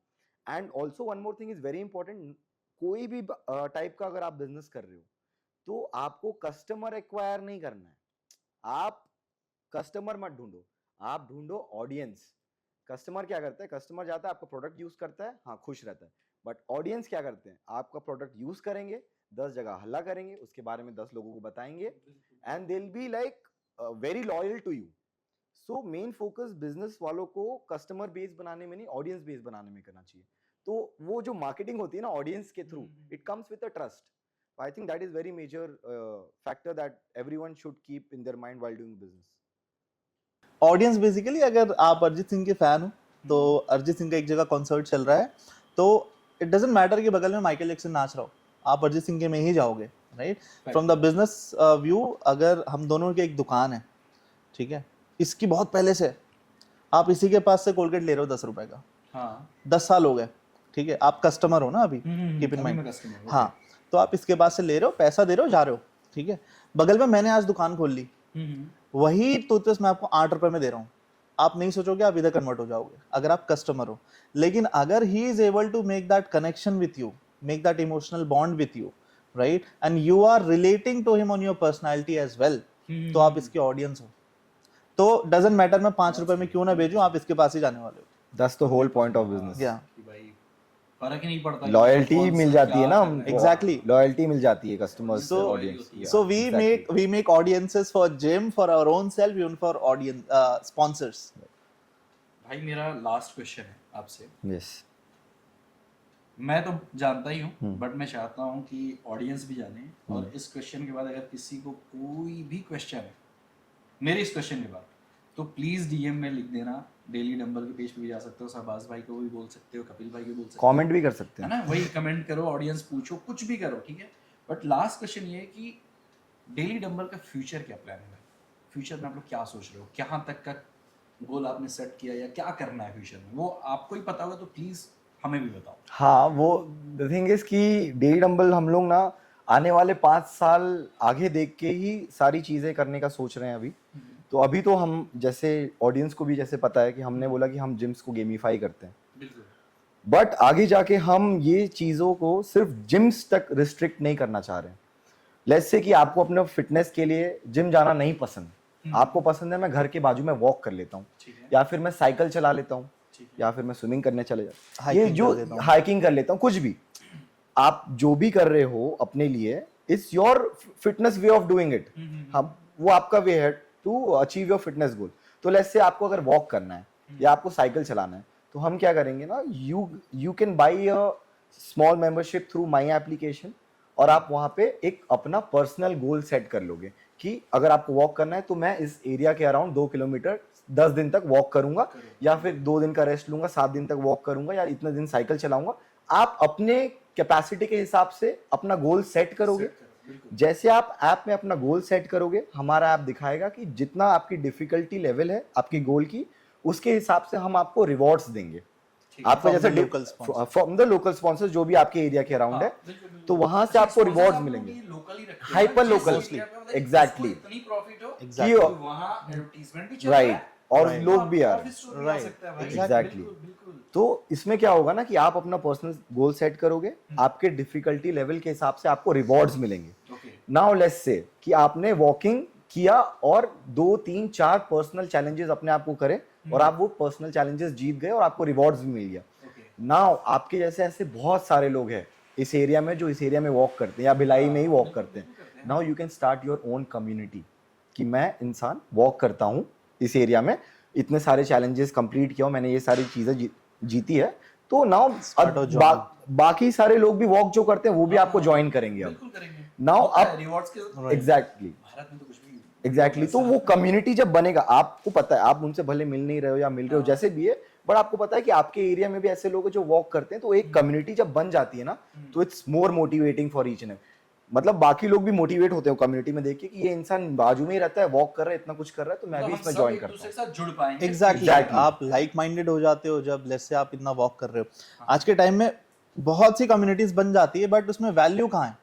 And also one more thing is very important. कोई भी टाइप का अगर आप बिजनेस कर रहे हो तो आपको कस्टमर एक्वायर नहीं करना है। आप कस्टमर मत ढूंढो, आप ढूंढो ऑडियंस। कस्टमर क्या करता है? कस्टमर जाता है, आपका प्रोडक्ट यूज करता है, हाँ खुश रहता है। बट ऑडियंस क्या करते हैं? आपका प्रोडक्ट यूज करेंगे, 10 जगह हल्ला करेंगे, उसके बारे में 10 लोगों को बताएंगे, and they will be like very loyal to you. So main focus business वालों को कस्टमर बेस बनाने में नहीं, ऑडियंस बेस बनाने में करना चाहिए। तो वो जो मार्केटिंग होती है ना ऑडियंस के through, it comes with a trust. I think that is very major factor that everyone should keep in their mind while doing business. Audience basically, अगर आप अरिजीत सिंह के फैन हो तो अरिजीत सिंह का एक जगह कॉन्सर्ट चल रहा है, तो इट डजंट मैटर कि बगल में माइकल जैक्सन नाच रहा हो, आप अरिजीत सिंह के में ही जाओगे, right? From the business view, अगर हम दोनों की एक दुकान है, ठीक है, इसकी बहुत पहले से, आप इसी के पास से कोलगेट ले रहे हो 10 रुपए का, हाँ 10 साल हो गए, ठीक है, आप कस्टमर हो ना अभी, कीप इन माइंड। हाँ, तो आप इसके पास से ले रहे हो, पैसा दे रहे हो, जा रहे हो, ठीक है। बगल में मैंने आज दुकान खोल ली, वही टूथपेस्ट मैं आपको 8 रुपए में दे रहा हूँ, आप नहीं सोचोगे, आप इधर कन्वर्ट हो जाओगे अगर आप कस्टमर हो। लेकिन अगर he is able to make that connection with you, make that emotional bond with you, right, and you are relating to him on your personality as well, तो आप इसके ऑडियंस हो। तो डजंट मैटर मैं 5 रुपए में क्यों ना भेजूं, आप इसके पास ही जाने वाले हो। That's the whole point of business. या फर्क ही नहीं पड़ता, लॉयल्टी मिल जाती है ना, Exactly. लॉयल्टी मिल जाती है कस्टमर्स से, audience. So we make audiences for gym, for our own self, even for audience sponsors. भाई मेरा लास्ट क्वेश्चन है आपसे। यस मैं तो जानता ही हूँ, हम्म। बट मैं चाहता हूँ कि ऑडियंस भी जाने, और इस क्वेश्चन के बाद अगर किसी को कोई भी क्वेश्चन है मेरे इस क्वेश्चन के बाद, तो प्लीज डीएम में लिख देना। डेली डंबल के पेज पे भी जा सकते हो, शहबाज भाई को भी बोल सकते हो, कपिल भाई को बोल सकते हो, कमेंट भी कर सकते है हैं। ना, वही कमेंट करो, ऑडियंस पूछो, कुछ भी करो, ठीक है। बट लास्ट क्वेश्चन ये है कि डेली डंबल का फ्यूचर क्या प्लान है? फ्यूचर में आप लोग क्या सोच रहे हो, कहाँ तक का गोल आपने सेट किया, या क्या करना है फ्यूचर में, वो आपको ही पता होगा, तो प्लीज हमें भी बताओ। हाँ, वो द थिंग इज कि डेली डंबल हम लोग ना आने वाले 5 साल आगे देख के ही सारी चीज़ें करने का सोच रहे हैं अभी। तो अभी तो हम जैसे ऑडियंस को भी जैसे पता है कि हमने बोला कि हम जिम्स को गेमिफाई करते हैं, बिल्कुल। बट आगे जाके हम ये चीज़ों को सिर्फ जिम्स तक रिस्ट्रिक्ट नहीं करना चाह रहे हैं। लेट्स से कि आपको अपने फिटनेस के लिए जिम जाना नहीं पसंद, आपको पसंद है मैं घर के बाजू में वॉक कर लेता हूँ, ठीक है, या फिर मैं साइकिल चला लेता हूँ, ठीक है। या फिर मैं स्विमिंग करने चले जाता हूँ, ये Hiking जो कर लेता हूँ। हाइकिंग कर लेता हूँ, कुछ भी आप जो भी कर रहे हो अपने लिए, it's your fitness way of doing it. हम वो आपका वे है to achieve your fitness goal. तो लेट्स से आपको अगर वॉक करना है या आपको साइकिल चलाना है, तो हम क्या करेंगे ना, you can buy a small membership through my application, और आप वहाँ पे एक अपना पर्सनल गोल सेट कर लोगे कि अगर आपको वॉक करना है तो मैं इस एरिया के अराउंड 2 किलोमीटर 10 दिन तक वॉक करूंगा, या फिर 2 दिन का रेस्ट लूंगा, 7 दिन तक वॉक करूंगा, या इतने दिन साइकिल चलाऊंगा। आप अपने कैपेसिटी के हिसाब से अपना गोल सेट करोगे। जैसे आप ऐप में अपना गोल सेट करोगे, हमारा ऐप दिखाएगा कि जितना आपकी डिफिकल्टी लेवल है आपकी गोल की, उसके हिसाब से हम आपको रिवॉर्ड्स देंगे। आपको From जैसे the local sponsor. From the local sponsor जो भी आपके एरिया के अराउंड है, तो वहां से आपको रिवॉर्ड्स मिलेंगे। हाइपर लोकल, एग्जैक्टली, इतनी प्रॉफिट हो Exactly. कि वहाँ एडवर्टाइजमेंट भी चल रहा राइट, है, और Right. लोग भी आ रहे हैं। ऑफिस स्टोर भी आ Right. सकता है भाई। Exactly. बिल्कुल, बिल्कुल। तो इसमें क्या होगा ना कि आप अपना पर्सनल गोल सेट करोगे, आपके डिफिकल्टी लेवल के हिसाब से आपको रिवॉर्ड्स मिलेंगे। ओके, नाउ लेट्स से कि आपने वॉकिंग किया और 2 3 4 पर्सनल चैलेंजेस अपने आप को करे, और आप वो पर्सनल चैलेंजेस जीत गए और आपको रिवॉर्ड्स भी मिल गया। ओके। नाउ आपके जैसे ऐसे बहुत सारे लोग हैं इस एरिया में जो इस एरिया में वॉक करते हैं या भिलाई में ही वॉक करते हैं। Now you can start your own community कि मैं इंसान वॉक करता हूँ इस एरिया में, इतने सारे चैलेंजेस कंप्लीट किया हूँ, मैंने ये सारी चीजें जीती है, तो नाउ Start or join. बाकी सारे लोग भी वॉक जो करते हैं वो भी आपको ज्वाइन करेंगे। अब बिल्कुल करेंगे। नाउ होता है, आप रिवॉर्ड्स के Right. एग्जैक्टली भारत में तो कुछ भी एग्जैक्टली तो वो कम्युनिटी जब बनेगा, आपको पता है आप उनसे भले मिल नहीं रहे हो या मिल रहे हो जैसे भी है, बट आपको पता है कि आपके एरिया में भी ऐसे लोग हैं जो वॉक करते हैं, तो एक कम्युनिटी जब बन जाती है ना, तो it's more motivating for each and मतलब बाकी लोग भी मोटिवेट होते हैं कम्युनिटी में देख के कि ये इंसान बाजू में ही रहता है, वॉक कर रहा है, इतना कुछ कर रहा है, तो मैं भी इसमें ज्वाइन करता दूसरे हूँ। के साथ जुड़ पाएंगे। Exactly Exactly. आप लाइक माइंडेड हो जाते हो जब लेट्स से आप इतना वॉक कर रहे हो। आज के टाइम में बहुत सी कम्युनिटीज बन जाती है, बट उसमें वैल्यू कहाँ है?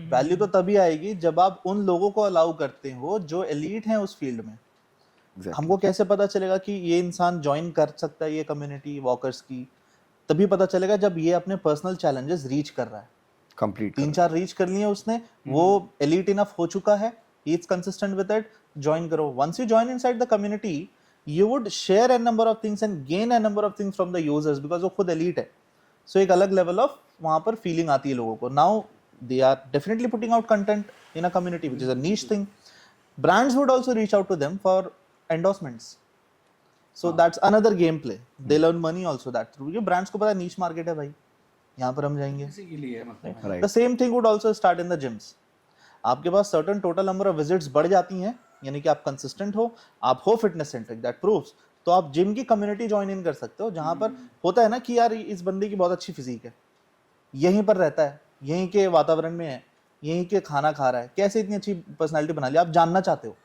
वैल्यू तो तभी आएगी जब आप उन लोगों को अलाउ करते हो जो एलीट हैं उस फील्ड में। Exactly. हमको कैसे पता चलेगा कि ये इंसान ज्वाइन कर सकता है ये कम्युनिटी वॉकर्स की? तभी पता चलेगा जब ये अपने पर्सनल चैलेंजेस रीच कर रहा है। कंप्लीट 3-4 रीच कर लिए उसने, वो एलीट इनफ हो चुका है, he is consistent with it, join करो। Once you join inside the community, you would share a number of things and gain a number of things from the users, because वो खुद elite है। सो एक अलग level of वहां पर feeling आती है लोगों को। Now they are definitely putting out content in a community which is a niche thing. Brands would also reach out to them for endorsements. So that's another gameplay. They learn money also that through. ये brands को पता है niche market है भाई, यहाँ पर हम जाएंगे। किसी के लिए मतलब Right. The same thing would also start in the gyms. आपके पास certain total number of visits बढ़ जाती हैं, यानी कि आप consistent हो, आप हो fitness centric, that proves, तो आप जिम की कम्युनिटी ज्वाइन इन कर सकते हो, जहाँ पर होता है ना कि यार इस बंदे की बहुत अच्छी फिजिक है, यहीं पर रहता है, यहीं के वातावरण में है, यहीं के खाना खा रहा है, कैसे इतनी अच्छी पर्सनालिटी बना लिया, आप जानना चाहते हो।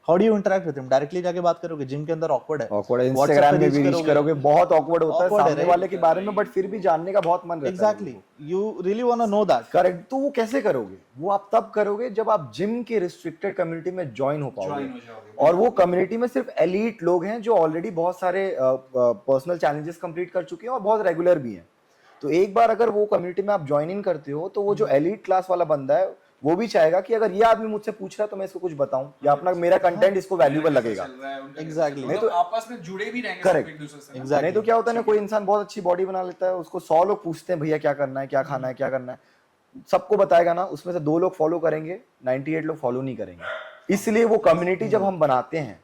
How do you interact with him? Directly जाके बात करोगे? जिम के अंदर ऑकवर्ड है, ऑकवर्ड है, WhatsApp इंस्टाग्राम पे में reach भी रीच करोगे, बहुत ऑकवर्ड होता है Awkward है, सामने right? वाले के बारे में, बट फिर भी जानने का बहुत मन रहता है। Exactly, you really want to know that. Correct. तो वो कैसे करोगे? वो आप तब करोगे जब आप जिम के रिस्ट्रिक्टेड कम्युनिटी में ज्वाइन हो ज्वाइन पाओगे, हो जाओगे। और वो कम्युनिटी में सिर्फ एलीट लोग हैं जो ऑलरेडी बहुत सारे पर्सनल चैलेंजेस कंप्लीट कर चुके हैं और बहुत रेगुलर भी हैं। तो एक बार अगर वो कम्युनिटी में आप ज्वाइन इन करते हो, तो वो जो एलीट क्लास वाला बंदा है वो भी चाहेगा कि अगर ये आदमी मुझसे पूछ रहा है तो मैं इसको कुछ बताऊं, या अपना मेरा कंटेंट इसको वैल्यूएबल लगेगा। Exactly. नहीं तो आपस में जुड़े भी रहेंगे Correct. सब एक दूसरे से। Exactly. नहीं तो क्या होता है ना, कोई इंसान बहुत अच्छी बॉडी बना लेता है, उसको 100 लोग पूछते हैं भैया क्या करना है, क्या खाना है, क्या करना है, सबको बताएगा ना, उसमें से 2 लोग फॉलो करेंगे, 98 लोग फॉलो नहीं करेंगे। इसलिए वो कम्युनिटी जब हम बनाते हैं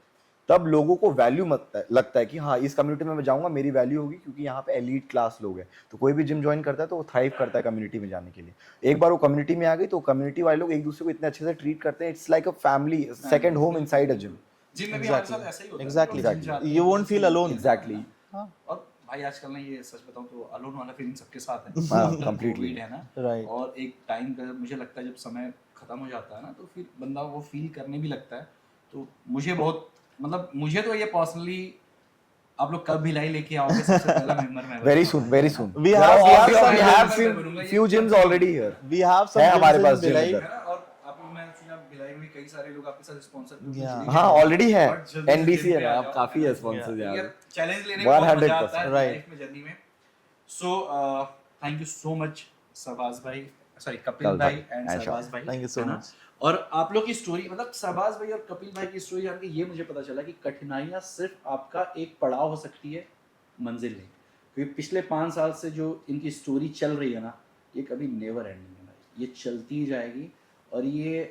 तब लोगों को वैल्यू लगता है कि हाँ इस कम्युनिटी में मैं जाऊंगा मेरी वैल्यू होगी, क्योंकि यहाँ पे एलीट क्लास लोग हैं। तो कोई भी जिम ज्वाइन करता है तो वो थ्राइव करता है कम्युनिटी में जाने के लिए। एक बार वो कम्युनिटी में आ गई तो कम्युनिटी वाले लोग एक दूसरे को इतने अच्छे से ट्रीट करते हैं, it's like a family, second home inside a gym. Gym में भी हमारे साथ ऐसा ही होता है, Exactly. हम जिम जाते हैं, You won't feel alone. Exactly. और भाई आजकल ना ये सच बताऊं तो अलोन वाला फीलिंग सबके साथ है। हाँ, After completely. COVID है ना, Right. और एक टाइम का मुझे लगता है जब समय खत्म हो जाता है ना तो फिर बंदा वो फील करने भी लगता है। तो मुझे बहुत मतलब मुझे तो ये पर्सनली आप लोग कब भिलाई लेके आओगे सबसे पहला मेंबर मैं Very soon, very soon. We have we have some- few gyms already here. We have some है हमारे gyms in pass gym Bhilai. इधर। है ना, और आप लोग मैं सुना भिलाई में कई सारे लोग आपके साथ स्पॉन्सर Yeah. हाँ ऑलरेडी है, बहुत जल्दी से NBC gym है पे ना, आ आप जाओ, काफी है है ना? स्पॉन्सर्स यार यार। चैलेंज लेने में बहुत मजा आता है 100%, right. लाइफ में जर्नी में। So thank you so much Sarbaz भाई, सॉरी कपिल कल भाई भाई, एंड and सरबाज भाई, Thank you so है ना? much. और आप लोग की स्टोरी मतलब सरबाज भाई और कपिल भाई की स्टोरी जान के ये मुझे पता चला कि कठिनाइयाँ सिर्फ आपका एक पड़ाव हो सकती है मंजिल नहीं, क्योंकि पिछले 5 साल से जो इनकी स्टोरी चल रही है ना ये कभी नेवर एंडिंग है भाई, ये चलती जाएगी। और ये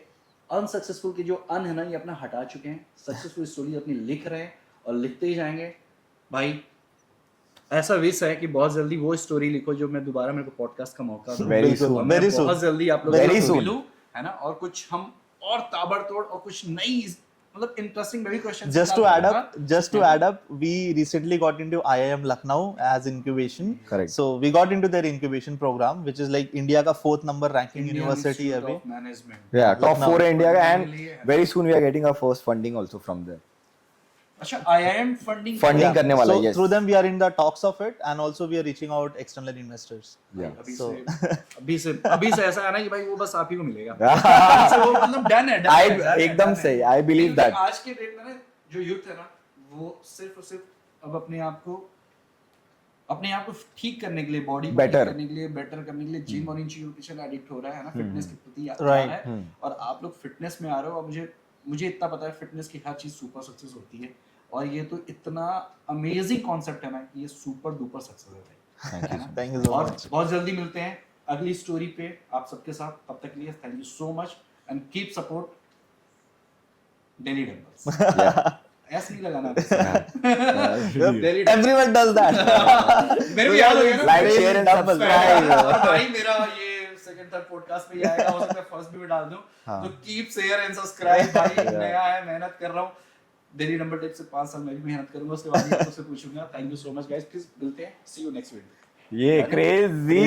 अनसक्सेसफुल के जो अन है ना ये अपना हटा चुके हैं, सक्सेसफुल स्टोरी अपनी लिख रहे हैं और लिखते ही जाएंगे भाई। ऐसा विश है कि बहुत जल्दी वो स्टोरी लिखो जो मैं दोबारा मेरे को पॉडकास्ट का मौका दूं। Very बिल्कुल, soon. मैं very soon. बहुत जल्दी आप लोग Very soon. मिलूं, है ना, और कुछ हम और ताबड़तोड़ और कुछ नई मतलब इंटरेस्टिंग मैं भी question Just to add up, we recently got into IIM Lucknow as incubation. Correct. So we got into their incubation program, which is like India का 4th number ranking university अभी. मैनेजमेंट। Yeah, top Lucknow. 4 है India का, Funding के लिए है। and very soon we are getting our first funding also from there. अच्छा IIM funding Funding करने वाला So है, yes. through them we are in the talks of it, and also we are reaching out external investors. Yeah. So- अभी से ऐसा है ना कि भाई वो बस आप ही को मिलेगा। अभी से वो मतलब डन है, एकदम सही, I believe क्योंकि that. आज के डेट में ना जो यूथ है ना वो सिर्फ और सिर्फ अब अपने आप को ठीक करने के लिए, बॉडी को ठीक Better. करने के लिए, बेटर करने के लिए जिम और इन चीजों के पीछे एडिक्ट हो रहा है ना, फिटनेस के प्रति आ Right. रहा है। और आप लोग फिटनेस में आ रहे हो, और मुझे इतना पता है फिटनेस की हर चीज सुपर सक्सेस होती है, और ये तो इतना अमेजिंग कॉन्सेप्ट है ना कि ये सुपर डुपर सक्सेस है भाई। Thank you. Thank you so और much. बहुत जल्दी मिलते हैं अगली स्टोरी पे आप सबके साथ, तब तक के लिए thank you so much and keep support daily dumbbells. ऐसे नहीं लगाना डेली Everyone does that. मेरे भी याद हो गया ना, Like, share and subscribe. भाई मेरा ये सेकंड थर्ड पॉडकास्ट पे ही आएगा, हो सकता है फर्स्ट भी मैं डाल दूं। हाँ. तो कीप शेयर एंड सब्सक्राइब भाई, नया है, मेहनत कर रहा हूं। डेली नंबर टिप से 5 साल मैं भी मेहनत करूंगा, उसके बाद ही आपसे पूछूंगा। Thank you so much guys, please मिलते हैं, सी यू नेक्स्ट वीडियो। ये crazy.